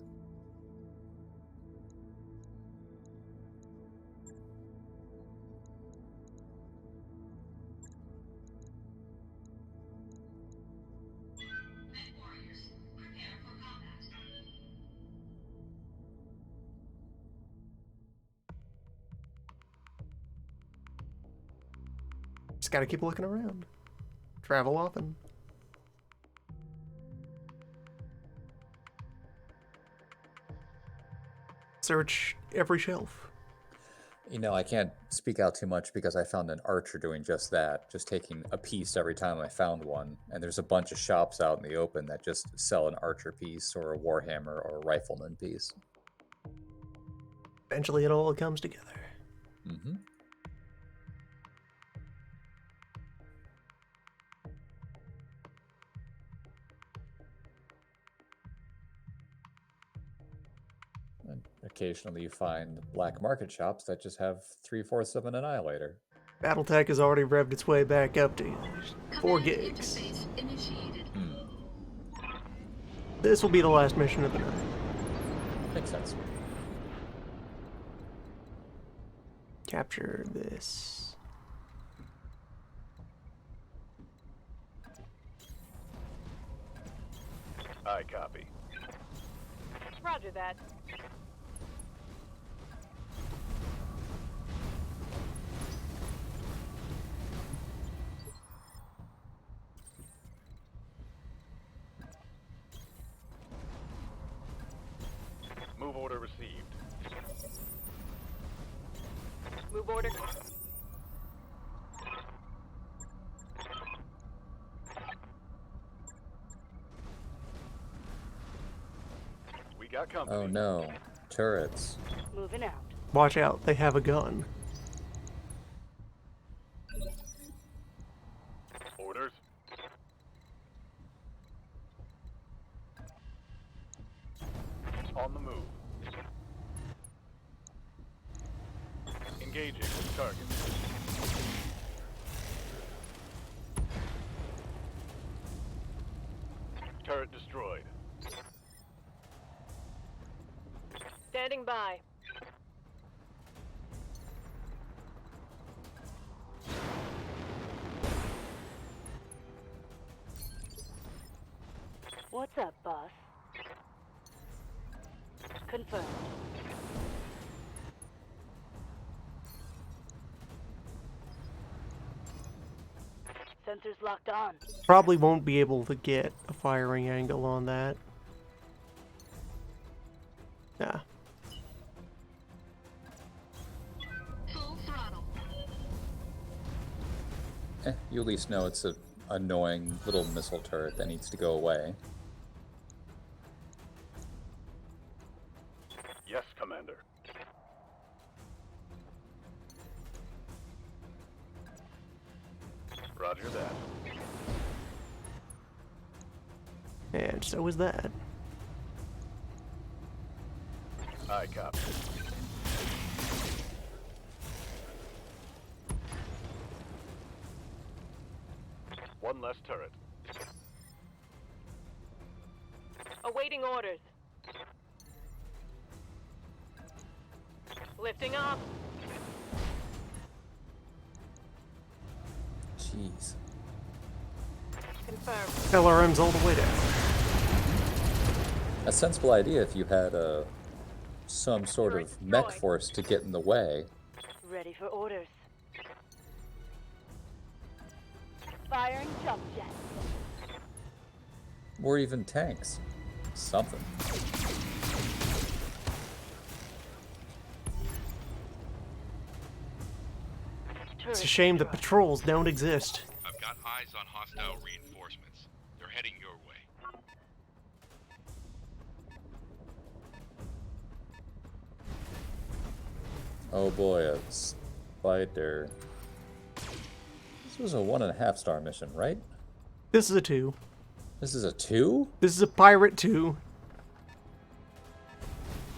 warriors. Prepare for combat. Just gotta keep looking around. Travel often. Search every shelf. You know, I can't speak out too much because I found an archer doing just that, just taking a piece every time I found one. And there's a bunch of shops out in the open that just sell an archer piece or a warhammer or a rifleman piece. Eventually it all comes together. Mm-hmm. occasionally you find black market shops that just have 3/4 of an annihilator. Battletech has already revved its way back up to 4 Command gigs. interface initiated. This will be the last mission of the night. Makes sense. Capture this. I copy. Roger that. Move order received. Move order. We got company. Oh no. Turrets. Moving out. Watch out, they have a gun. Orders. On the move. Engaging with target. Turret destroyed. Standing by. What's up, boss? Confirmed. Sensors locked on. Probably won't be able to get a firing angle on that. Nah. Full throttle. You at least know it's a annoying little missile turret that needs to go away. Yes, Commander. Roger that. And so is that. I copy. One less turret. Awaiting orders. Lifting up. Jeez. Confirmed. LRM's all the way down. A sensible idea if you had some sort Turret of mech destroyed. force to get in the way. Ready for orders. Firing jump jet. Or even tanks. Something. It's a shame that patrols don't exist. I've got eyes on hostile reinforcements. They're heading your way. Oh boy, a spider. This was a 1.5 star mission, right? This is a 2. This is a 2? This is a Pirate 2.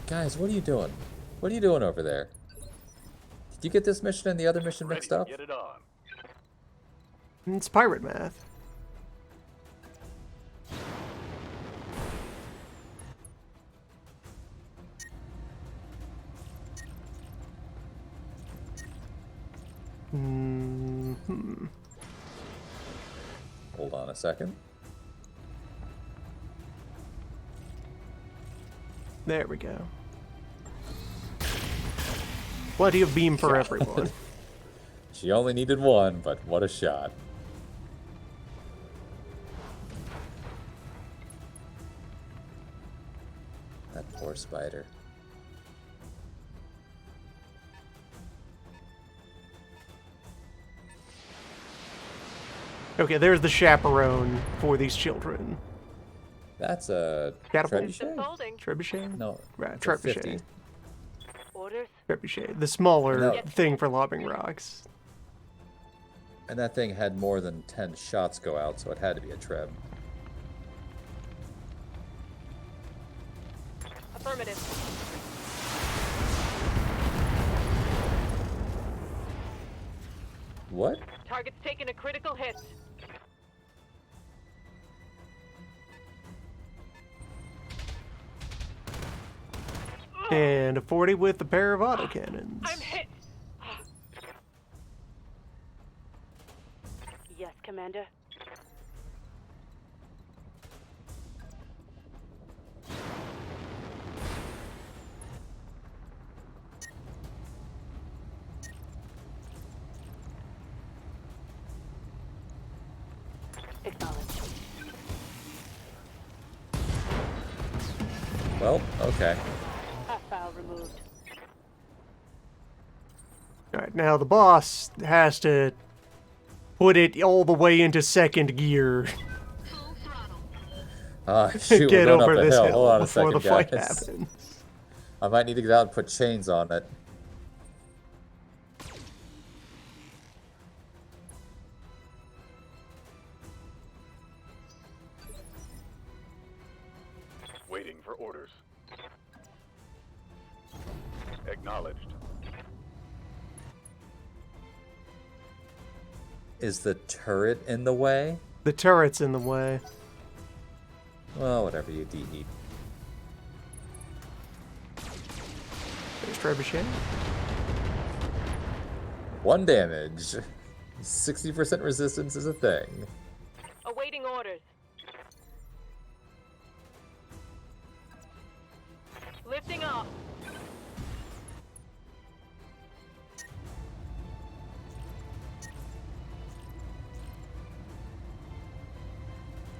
Guys, what are you doing? What are you doing over there? Did you get this mission and the other mission mixed Ready, up? get it on. It's pirate math. Hmm. Hold on a second. There we go. Plenty of beam for everyone. She only needed one, but what a shot. That poor spider. Okay, there's the chaperone for these children. That's a Catapult? trebuchet? Folding. Trebuchet? No, Right, it's a 50. trebuchet. Orders. Trebuchet. The smaller No. thing for lobbing rocks. And that thing had more than 10 shots go out, so it had to be a treb. Affirmative. What? Target's taken a critical hit. And a 40 with a pair of autocannons. I'm hit. Yes, Commander. Acknowledged. Well, okay. Half file removed. Alright, now the boss has to put it all the way into second gear. Full throttle. Ah, shoot, we're Get going over up a this hill. hill Hold on a before second, the fight guys. happens. I might need to get out and put chains on it. Waiting for orders. Acknowledged. Is the turret in the way? The turret's in the way. Well, whatever, you deheat. There's Trebuchet. 1 damage. 60% resistance is a thing. Awaiting orders. Lifting off.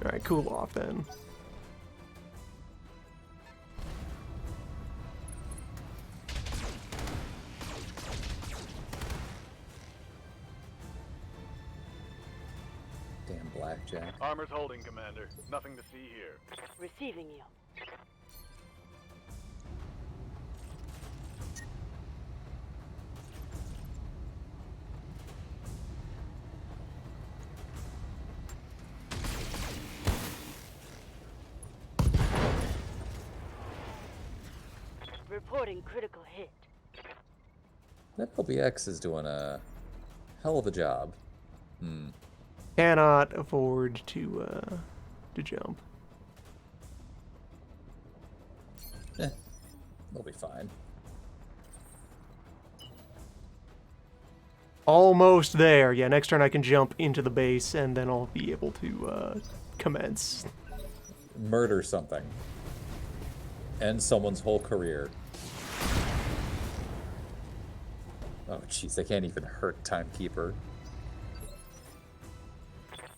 Alright, cool off then. Damn blackjack. Armor's holding, Commander. Nothing to see here. Receiving you. Reporting critical hit. That LBX is doing a hell of a job. Cannot afford to jump. They'll be fine. Almost there. Yeah, next turn I can jump into the base and then I'll be able to commence. Murder something. End someone's whole career. Oh, jeez, I can't even hurt Timekeeper.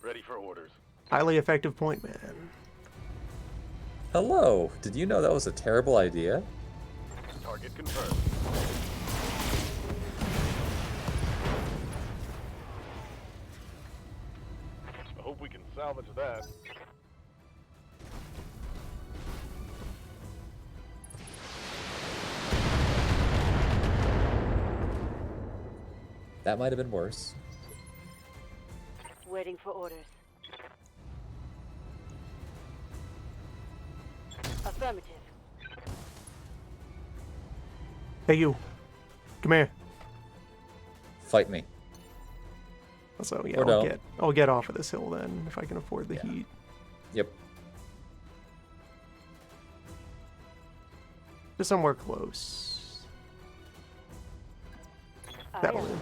Ready for orders. Highly effective point man. Hello! Did you know that was a terrible idea? Target confirmed. I hope we can salvage that. That might have been worse. Waiting for orders. Affirmative. Hey you. Come here. Fight me. So yeah, Or I'll don't. get off of this hill then if I can afford the Yeah. heat. Yep. Just somewhere close. That'll do.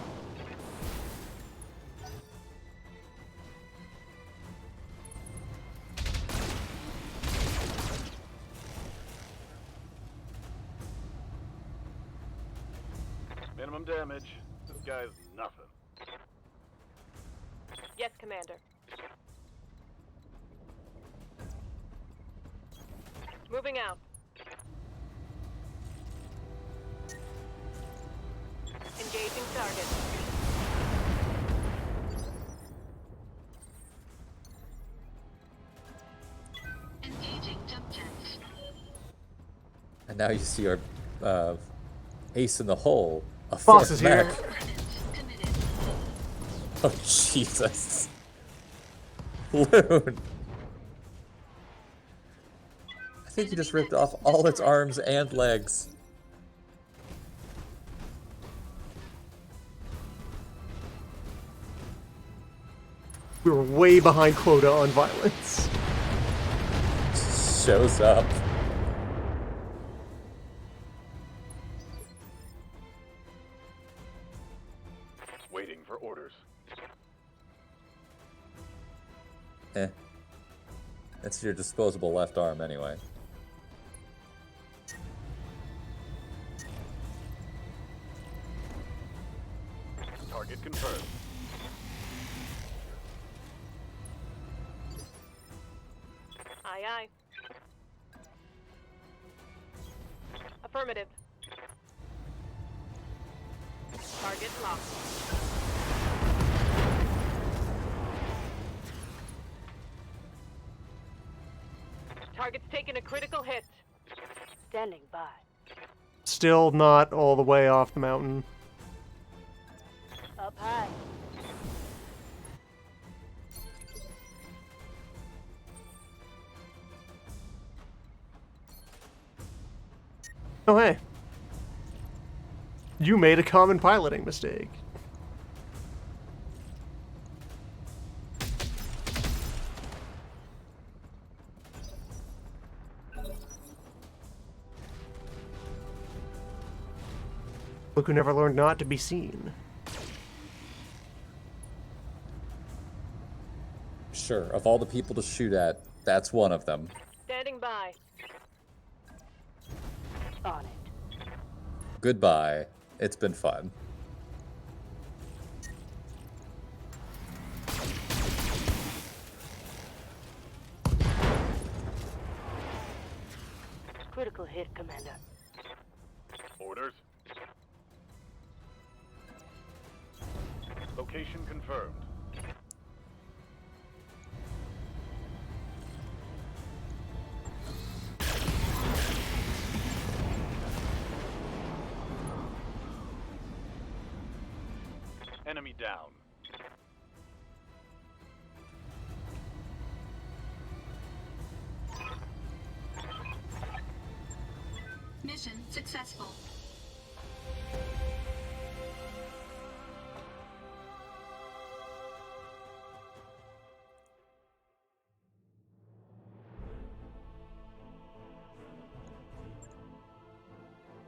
Minimum damage. This guy's nothing. Yes, Commander. Moving out. Engaging target. Engaging jump jets. And now you see our ace in the hole. A Boss fourth is here. mech. Credits committed. Oh, Jesus. Loon. I think you just ripped off all its arms and legs. We were way behind quota on violence. Shows up. Waiting for orders. That's your disposable left arm anyway. Target confirmed. Aye, aye. Affirmative. Target locked. Target's taken a critical hit. Standing by. Still not all the way off the mountain. Up high. Oh, hey. You made a common piloting mistake. Look who never learned not to be seen. Sure, of all the people to shoot at, that's one of them. Standing by. On it. Goodbye. It's been fun. Critical hit, Commander. Orders. Location confirmed. Enemy down. Mission successful.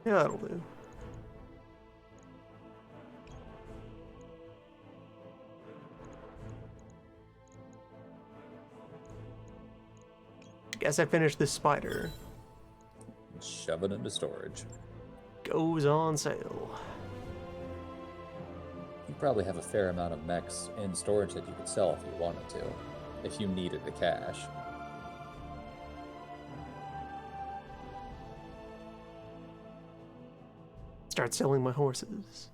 Yeah, that'll do. Guess I finished this spider. Shove it into storage. Goes on sale. You probably have a fair amount of mechs in storage that you could sell if you wanted to, if you needed the cash. Start selling my horses.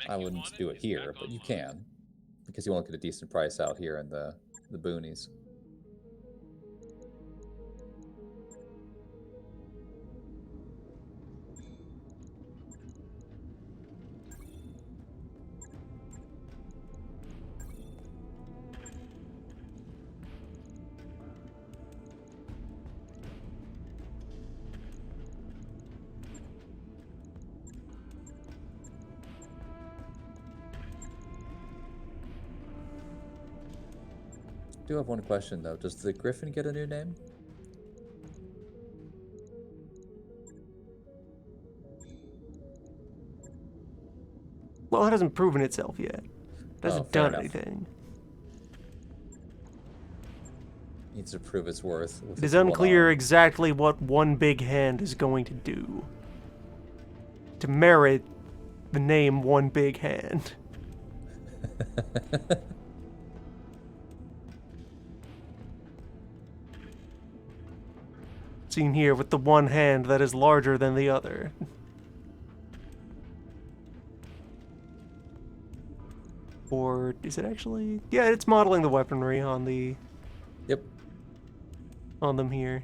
I wouldn't do it here, but you can, because you won't get a decent price out here in the boonies. I do have one question though. Does the Griffin get a new name? Well, it hasn't proven itself yet. It hasn't fair done enough. anything. Needs to prove its worth. With It is its one unclear arm. exactly what One Big Hand is going to do to merit the name One Big Hand. Seen here with the one hand that is larger than the other. Or is it actually? Yeah, it's modeling the weaponry on the Yep. on them here.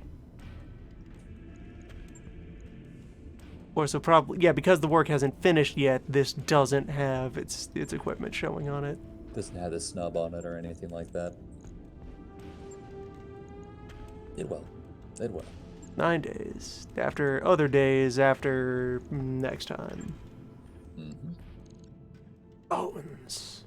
Or so probably, yeah, because the work hasn't finished yet, this doesn't have its equipment showing on it. Doesn't have the snub on it or anything like that. It will. It will. 9 days. After other days, after next time. Mm-hmm. Bones.